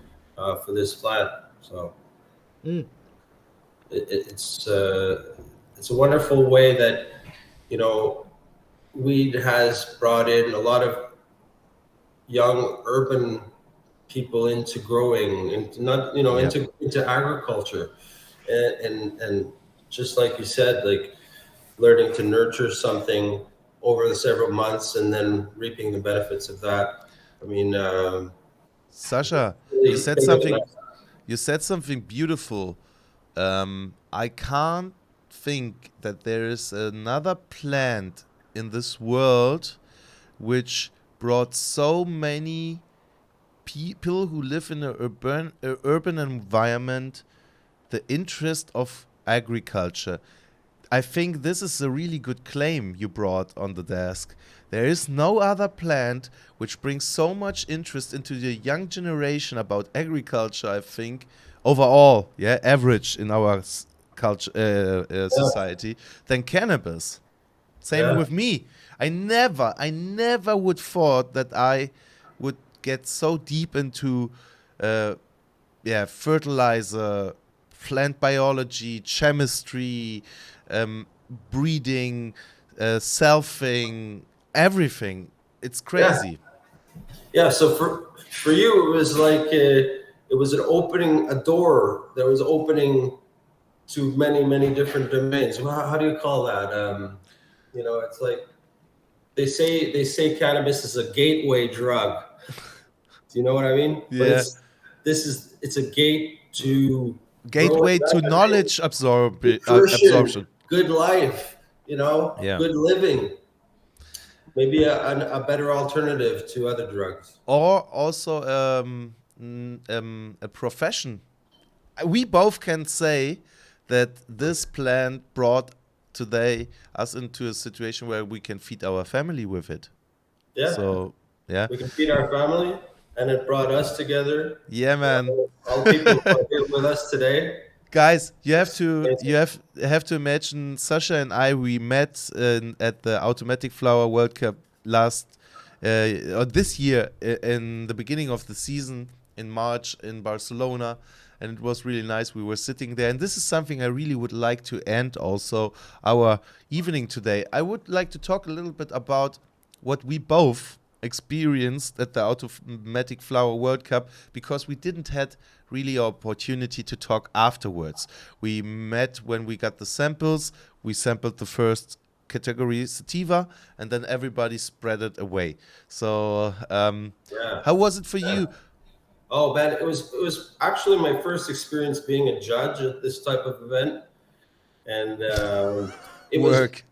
for this plant. So it's a wonderful way that you know weed has brought in a lot of young urban people into growing, into not Yeah. into agriculture, and just like you said, like learning to nurture something over the several months and then reaping the benefits of that. I mean, Sasha, you really said paying it something. enough. You said something beautiful. I can't think that there is another plant in this world which brought so many people who live in a urban environment the interest of agriculture. I think this is a really good claim you brought on the desk. There is no other plant which brings so much interest into the young generation about agriculture, I think, overall, yeah, average in our culture, Yeah, society, than cannabis. Same yeah, with me. I never would thought that I would get so deep into uh, fertilizer, plant biology, chemistry, um, breeding, selfing, everything. It's yeah, crazy. yeah. So for you, it was like it was an opening, a door that was opening to many different domains. How do you call that? It's like they say cannabis is a gateway drug. Do you know what I mean? But Yeah. it's a gate to growing Gateway to everything, knowledge nutrition, absorption. good life, Yeah. good living, maybe a better alternative to other drugs. Or also a profession. We both can say that this plant brought today us into a situation where we can feed our family with it. Yeah, So, yeah. we can feed our family, and it brought us together. Yeah, man. All the people who are here with us today. Guys, you have It's to you amazing. have to imagine Sasha and I, we met at the Autoflower World Cup last or this year in the beginning of the season in March in Barcelona, and it was really nice. We were sitting there, and this is something I really would like to end also our evening today. I would like to talk a little bit about what we both experienced at the Automatic Flower World Cup, because we didn't had really opportunity to talk afterwards. We met when we got the samples. We sampled the first category sativa, and then everybody spread it away. So Yeah. how was it for Yeah. you? Oh man, it was actually my first experience being a judge at this type of event, and it was Work.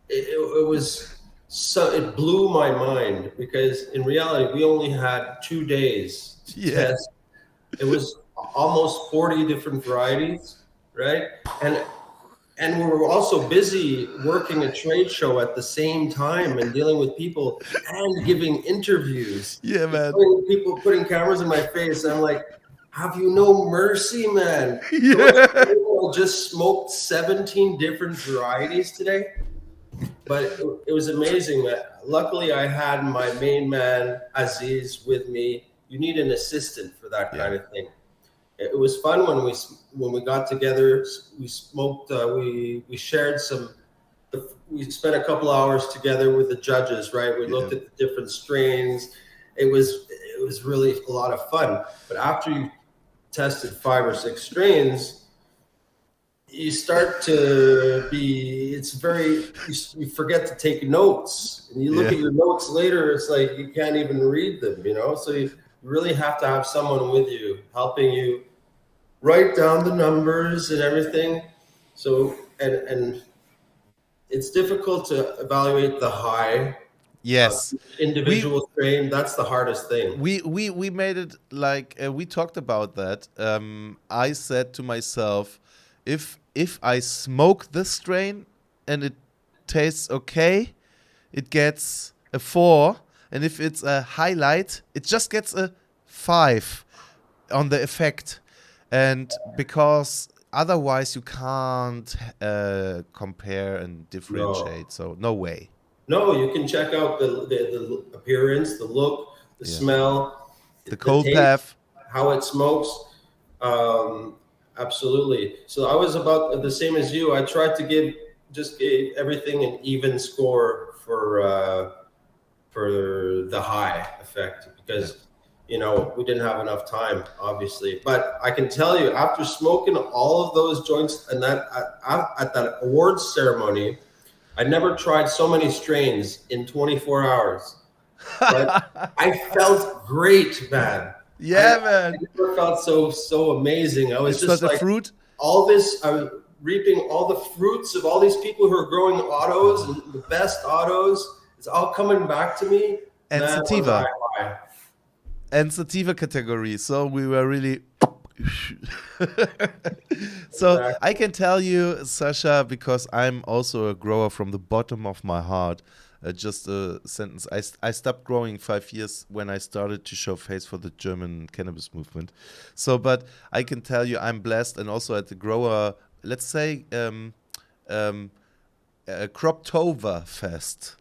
it was so it blew my mind because in reality we only had 2 days to Yeah. test. It was almost 40 different varieties, right? And we were also busy working a trade show at the same time and dealing with people and giving interviews. Yeah, And man. people putting cameras in my face. I'm like, have you no mercy, man? Those Yeah. people just smoked 17 different varieties today. But it was amazing. Luckily, I had my main man, Aziz, with me. You need an assistant for that Yeah. kind of thing. it was fun when we got together. We smoked. We shared some. We spent a couple hours together with the judges. Right. We Yeah. looked at the different strains. It was really a lot of fun. But after you tested 5 or 6 strains, you start to be. It's very. You forget to take notes, and you look Yeah. at your notes later. It's like you can't even read them. So you really have to have someone with you helping you write down the numbers and everything. So and it's difficult to evaluate the high Yes. We individual strain. That's the hardest thing. we made it like we talked about that. I said to myself, if I smoke this strain and it tastes okay, it gets a 4, and if it's a highlight, it just gets a 5 on the effect, and because otherwise you can't compare and No, differentiate. So no way. no, you can check out the appearance, the look, the Yeah. smell, The the cold taste, path. how it smokes. Um, Absolutely. So I was about the same as you. I tried to gave everything an even score for the high effect Yeah. because we didn't have enough time, obviously. But I can tell you, after smoking all of those joints and that at that awards ceremony, I never tried so many strains in 24 hours. But I felt great, man. I Yeah, man. never felt so amazing. I was It's not just a like fruit. all this. I was reaping all the fruits of all these people who are growing autos and the best autos. It's all coming back to me. And Man, was I sativa. high. And sativa category. So we were really. So Exactly. I can tell you, Sasha, because I'm also a grower from the bottom of my heart. Just a sentence. I stopped growing 5 years when I started to show face for the German cannabis movement. So, but I can tell you, I'm blessed, and also at the grower, let's say, Croptoberfest.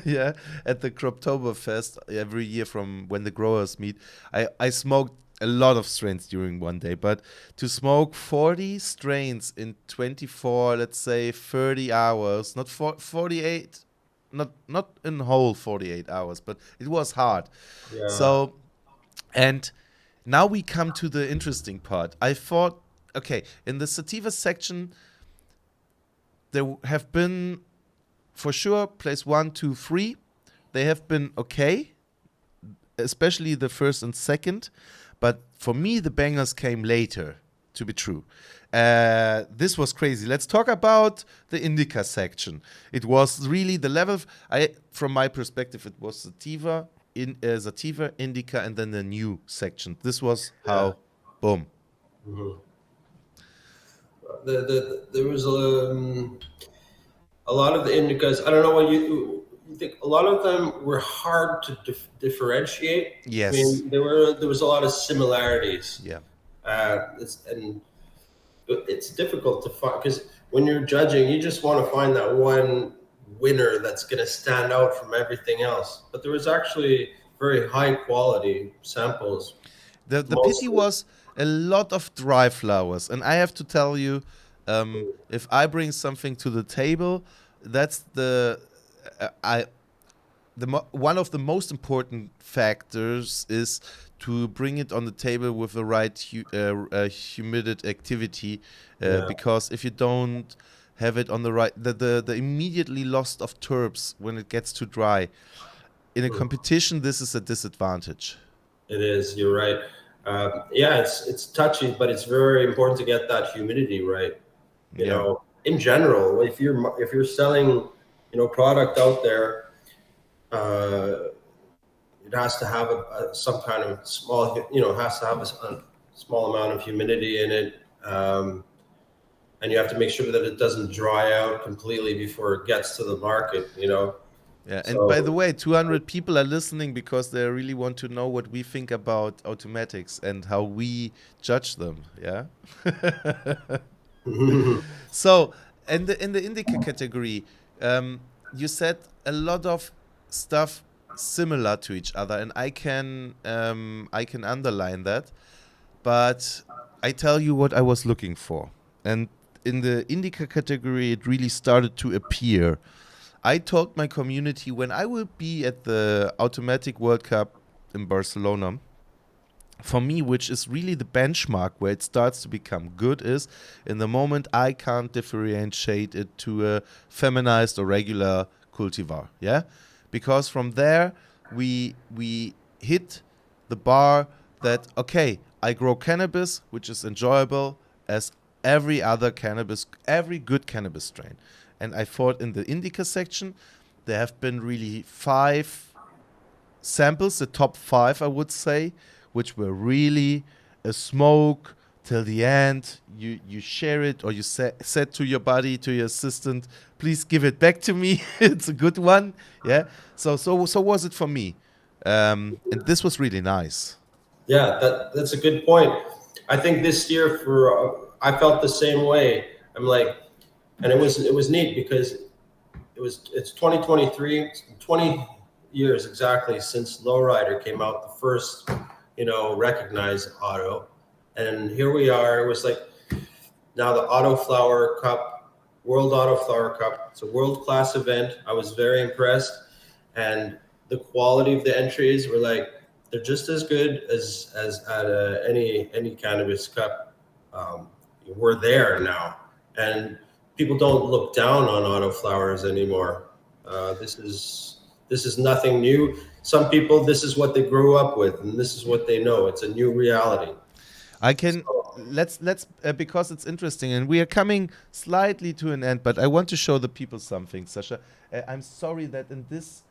Yeah, at the Croptoberfest every year from when the growers meet, I smoked a lot of strains during one day, but to smoke 40 strains in 24, let's say 30 hours, not 48, not in whole 48 hours, but it was hard. Yeah. So, and now we come to the interesting part. I thought, okay, in the sativa section, there have been for sure place 1, 2, 3. They have been okay, especially the first and second. But for me, the bangers came later, to be true. This was crazy. Let's talk about the indica section. It was really the level. From my perspective, it was sativa, indica, and then the new section. This was Yeah. how, boom. Mhm. There was a lot of the indicas. I don't know what you think. A lot of them were hard to differentiate. I Yes. mean, there was a lot of similarities. Yeah. It's difficult to find because when you're judging, you just want to find that one winner that's going to stand out from everything else. But there was actually very high quality samples, The pity mostly. was a lot of dry flowers, and I have to tell you, if I bring something to the table, that's I one of the most important factors is to bring it on the table with the right humidity activity, Yeah. because if you don't have it on the right, the immediately loss of terps when it gets too dry in a Mm. competition, this is a disadvantage. It is. You're right. Yeah, it's touchy, but it's very important to get that humidity right. Yeah. In general, if you're selling, product out there, uh, it has to have some kind of small, has to have a small amount of humidity in it, and you have to make sure that it doesn't dry out completely before it gets to the market. Yeah, and by the So way, 200 people are listening because they really want to know what we think about automatics and how we judge them. Yeah. So, in the indica category, you said a lot of stuff similar to each other, and I can underline that. But I tell you what I was looking for. And in the indica category, it really started to appear. I told my community when I will be at the Automatic World Cup in Barcelona, for me, which is really the benchmark where it starts to become good, is in the moment I can't differentiate it to a feminized or regular cultivar. Yeah, because from there we hit the bar that okay, I grow cannabis, which is enjoyable as every other cannabis, every good cannabis strain. And I thought in the indica section, there have been really 5 samples, the top 5, I would say, which were really a smoke till the end. You share it or you said to your buddy, to your assistant, please give it back to me. It's a good one. Yeah. So was it for me. And this was really nice. Yeah, that's a good point. I think this year I felt the same way. I'm like, and it was neat because it's 2023, 20 years exactly since Lowryder came out, the first, recognized auto. And here we are. It was like now the Autoflower Cup, World Autoflower Cup. It's a world-class event. I was very impressed. And the quality of the entries were like, they're just as good as at any cannabis cup. We're there now. And people don't look down on autoflowers anymore. This is nothing new. Some people, this is what they grew up with, and this is what they know. It's a new reality. I can let's because it's interesting, and we are coming slightly to an end. But I want to show the people something, Sasha. I'm sorry that in this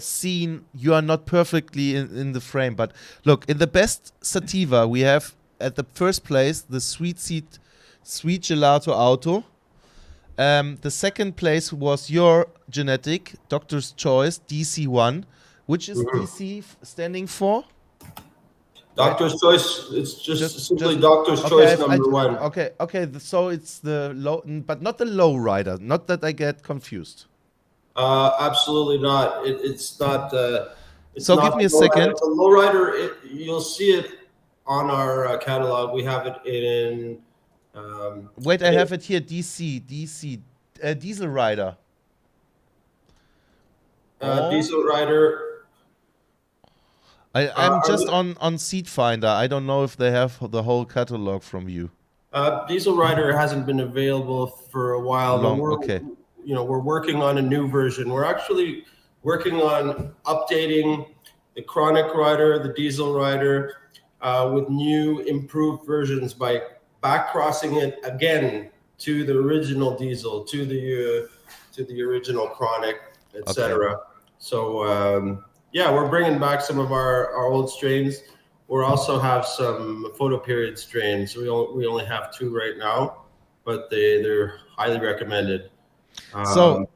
scene you are not perfectly in the frame, but look, in the best sativa we have at the first place the sweet gelato auto. The second place was your genetic, Doctor's Choice, DC1. Which is DC standing for? Doctor's Choice, it's just simply Doctor's Choice number 1. Okay, so it's the low, but not the Lowryder. Not that I get confused. Absolutely not. It's not. It's so not give me a second. The Lowryder, you'll see it on our catalog. We have it in. Wait, I have it here. Diesel Rider. Diesel Rider. I'm just on Seed Finder. I don't know if they have the whole catalog from you. Diesel Rider hasn't been available for a while. Okay. We're working on a new version. We're actually working on updating the Chronic Rider, the Diesel Rider, with new improved versions by back crossing it again to the original Diesel, to the original Chronic, etc. Okay. So we're bringing back some of our old strains. We also have some photo period strains. We only have 2 right now, but they're highly recommended. So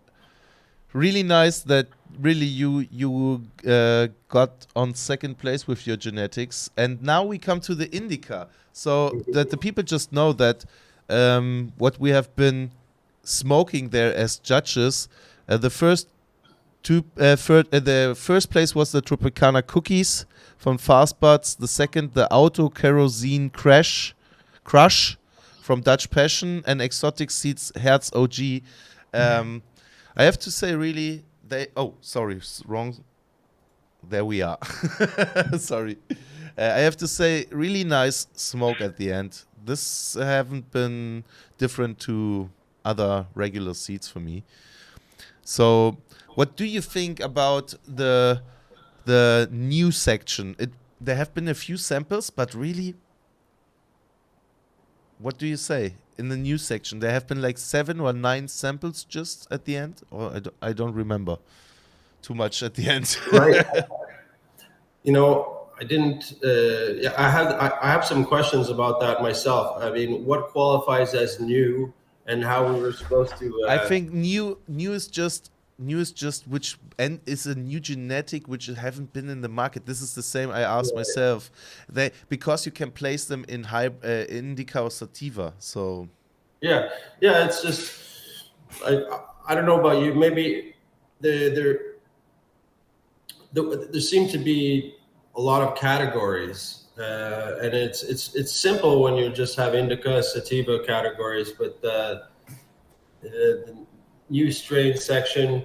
really nice that really you got on second place with your genetics, and now we come to the indica, so that the people just know that what we have been smoking there as judges. The first place was the Tropicana Cookies from Fast Buds. The second, the Auto Kerosene Crush from Dutch Passion, and Exotic Seeds Herz OG. I have to say, really, wrong. There we are. Sorry. I have to say, really nice smoke at the end. This haven't been different to other regular seeds for me. So, what do you think about the new section? There have been a few samples, but really, what do you say? In the new section, there have been like 7 or 9 samples just at the end, or I don't remember too much at the end. Right. I didn't. I have some questions about that myself. I mean, what qualifies as new, and how we were supposed to? I think new is just which and is a new genetic which haven't been in the market. This is the same I asked myself. Because you can place them in high indica or sativa. So yeah, it's just I don't know about you. Maybe there seem to be a lot of categories and it's simple when you just have indica, sativa categories, but the new strain section,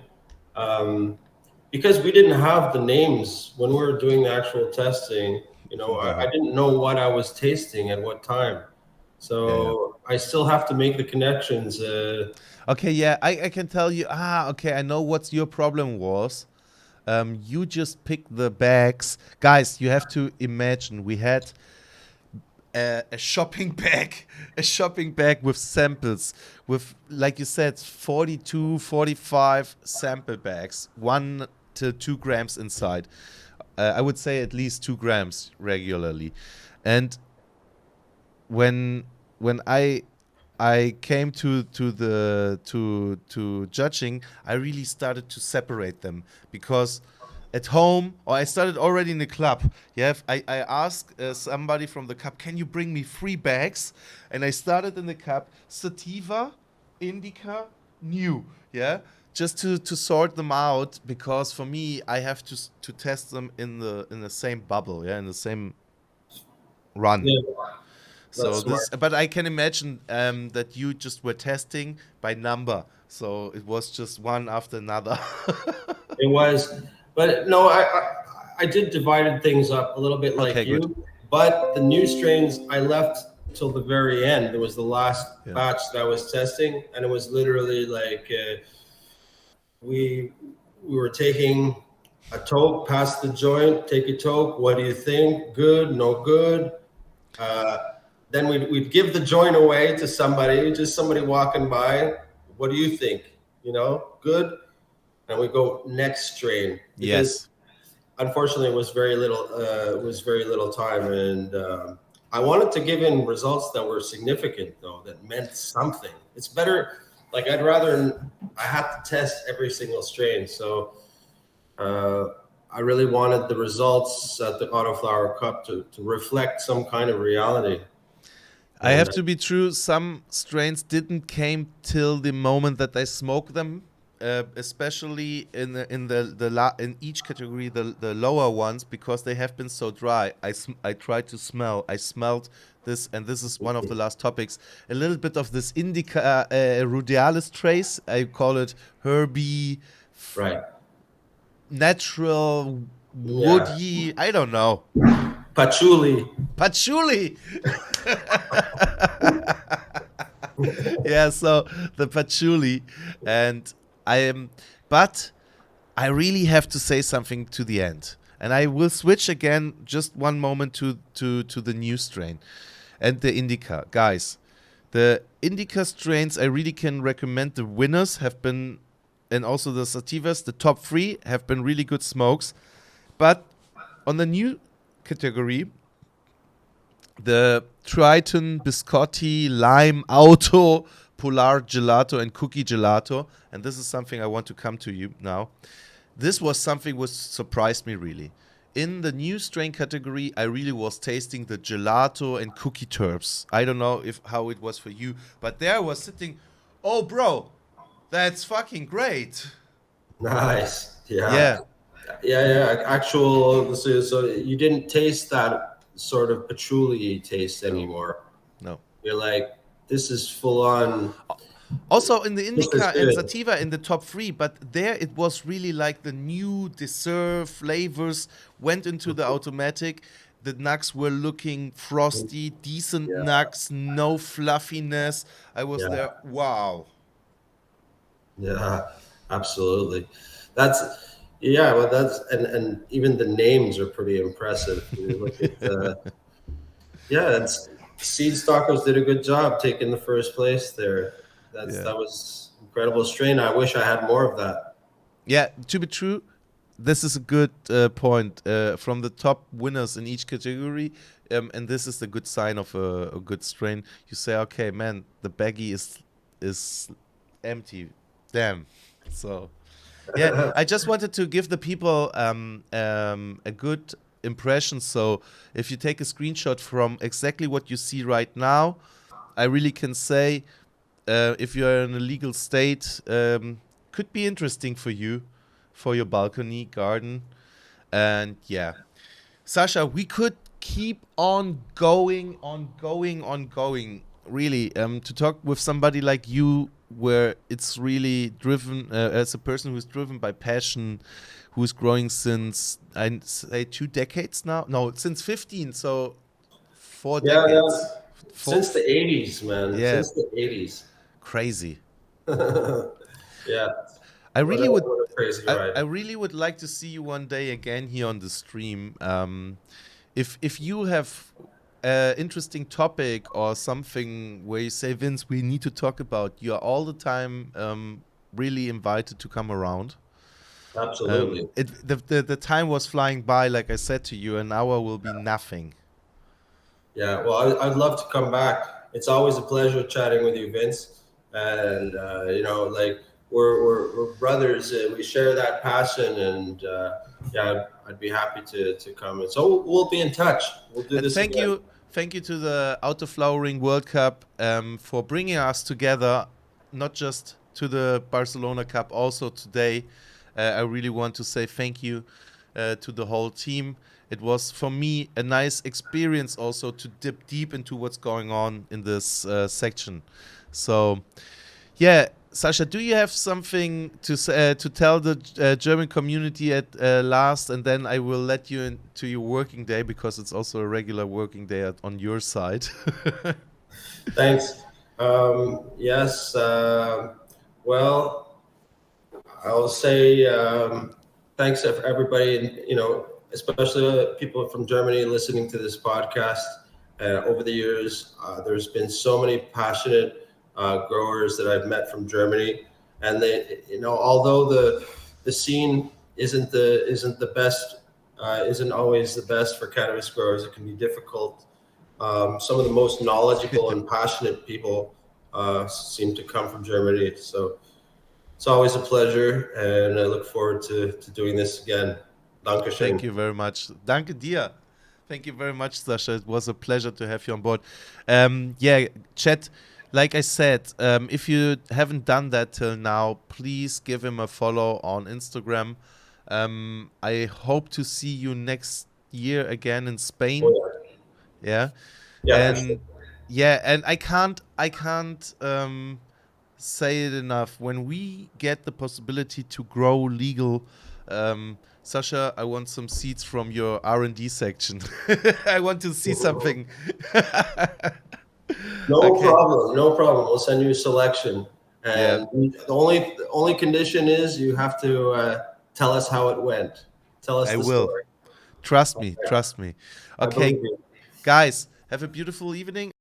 because we didn't have the names when we were doing the actual testing. I didn't know what I was tasting at what time, so I still have to make the connections. Okay, yeah, I can tell you. Okay, I know what your problem was. You just picked the bags. Guys, you have to imagine we had a shopping bag, a shopping bag with samples, with, like you said, 42, 45 sample bags, 1 to 2 grams inside. I would say at least 2 grams regularly. And when I came to judging, I really started to separate them because at home, or I started already in the club. Yeah, I asked somebody from the club, can you bring me 3 bags? And I started in the club, sativa, indica, new. Yeah, just to sort them out, because for me I have to test them in the same bubble. Yeah, in the same run. Yeah, So that's smart. this, but I can imagine that you just were testing by number. So it was just one after another. It was, but no, I did divided things up a little bit like Okay, good. you. But the new strains I left till the very end. It was the last Yeah. batch that I was testing, and it was literally like we were taking a toke, pass the joint, take a toke. What do you think? Good? No good? Uh, then we'd give the joint away to somebody, just somebody walking by. What do you think? Good. And we go next strain, because Yes. unfortunately it was very little time, and I wanted to give in results that were significant, though, that meant something. It's better, like I have to test every single strain, so I really wanted the results at the Autoflower Cup to reflect some kind of reality. I And have to be true. Some strains didn't came till the moment that I smoke them, especially in each category, the lower ones, because they have been so dry. I tried to smell. I smelled this, and this is one of the last topics. A little bit of this indica rudialis trace. I call it herby, right, natural, yeah, woody. I don't know. patchouli. Patchouli. Yeah, so the patchouli, and I am, but I really have to say something to the end, and I will switch again just one moment to the new strain and the indica, guys. The indica strains I really can recommend. The winners have been, and also the sativas, the top 3 have been really good smokes, but on the new category, the Triton, Biscotti, Lime, Auto, Polar Gelato, and Cookie Gelato. And this is something I want to come to you now. This was something which surprised me really. In the new strain category, I really was tasting the gelato and cookie terps. I don't know if how it was for you, but there I was sitting, oh bro, that's fucking great. Nice. Yeah. Yeah, Yeah. Actual, so you didn't taste that sort of patchouli taste no, anymore. no. You're like, this is full on. Also in the This is indica and good. sativa in the top 3, but there it was really like the new dessert flavors went into the automatic. The nugs were looking frosty, decent Yeah. nugs, no fluffiness. I was Yeah. there. Wow. Yeah. Absolutely. That's, yeah. Well, and even the names are pretty impressive. You look at, yeah, it's Seed Stalkers did a good job taking the first place there. Yeah. That was incredible strain. I wish I had more of that. Yeah, to be true, this is a good point from the top winners in each category, and this is the good sign of a good strain. You say, okay, man, the baggie is empty. Damn. So yeah, I just wanted to give the people a good impression. So if you take a screenshot from exactly what you see right now, I really can say if you're in a legal state, could be interesting for you, for your balcony garden. And yeah, Sasha, we could keep on going, on going, on going. Really, to talk with somebody like you, where it's really driven as a person who's driven by passion, who's growing since I say 2 decades now. No, since 15. So four Yeah, yeah. decades. Four, Since the 80s, man. yeah, Since the 80s. crazy. Yeah. I What really a, would. what a crazy ride. I really would like to see you one day again here on the stream. If you have an interesting topic or something where you say, Vince, we need to talk about, you are all the time really invited to come around. Absolutely. The time was flying by, like I said to you. An hour will be nothing. Yeah, well, I'd love to come back. It's always a pleasure chatting with you, Vince. And like we're brothers. We share that passion, and yeah, I'd be happy to come. And so we'll be in touch. We'll do And this again. thank you to the Autoflowering World Cup for bringing us together, not just to the Barcelona Cup, also today. I really want to say thank you to the whole team. It was for me a nice experience also to dip deep into what's going on in this section. So, yeah, Sasha, do you have something to tell the German community at last, and then I will let you into your working day because it's also a regular working day on your side. Thanks. Yes. Well, I'll say thanks to everybody, and especially people from Germany listening to this podcast. Over the years, there's been so many passionate growers that I've met from Germany, and they, although the scene isn't the best, isn't always the best for cannabis growers. It can be difficult. Some of the most knowledgeable and passionate people seem to come from Germany. So it's always a pleasure, and I look forward to doing this again. Thank Dankeschön. you very much. Danke dir. Thank you very much, Sasha. It was a pleasure to have you on board. Yeah, chat. Like I said, if you haven't done that till now, please give him a follow on Instagram. I hope to see you next year again in Spain. Oh, Yeah, yeah. Yeah, for sure. and yeah, and I can't say it enough. When we get the possibility to grow legal, Sasha, I want some seeds from your R&D section. I want to see something. No Okay. problem. No problem. We'll send you a selection. Yeah, And the only condition is you have to tell us how it went. Tell us I the will. story. Trust me. Okay. Trust me. I Okay, believe you. guys, have a beautiful evening.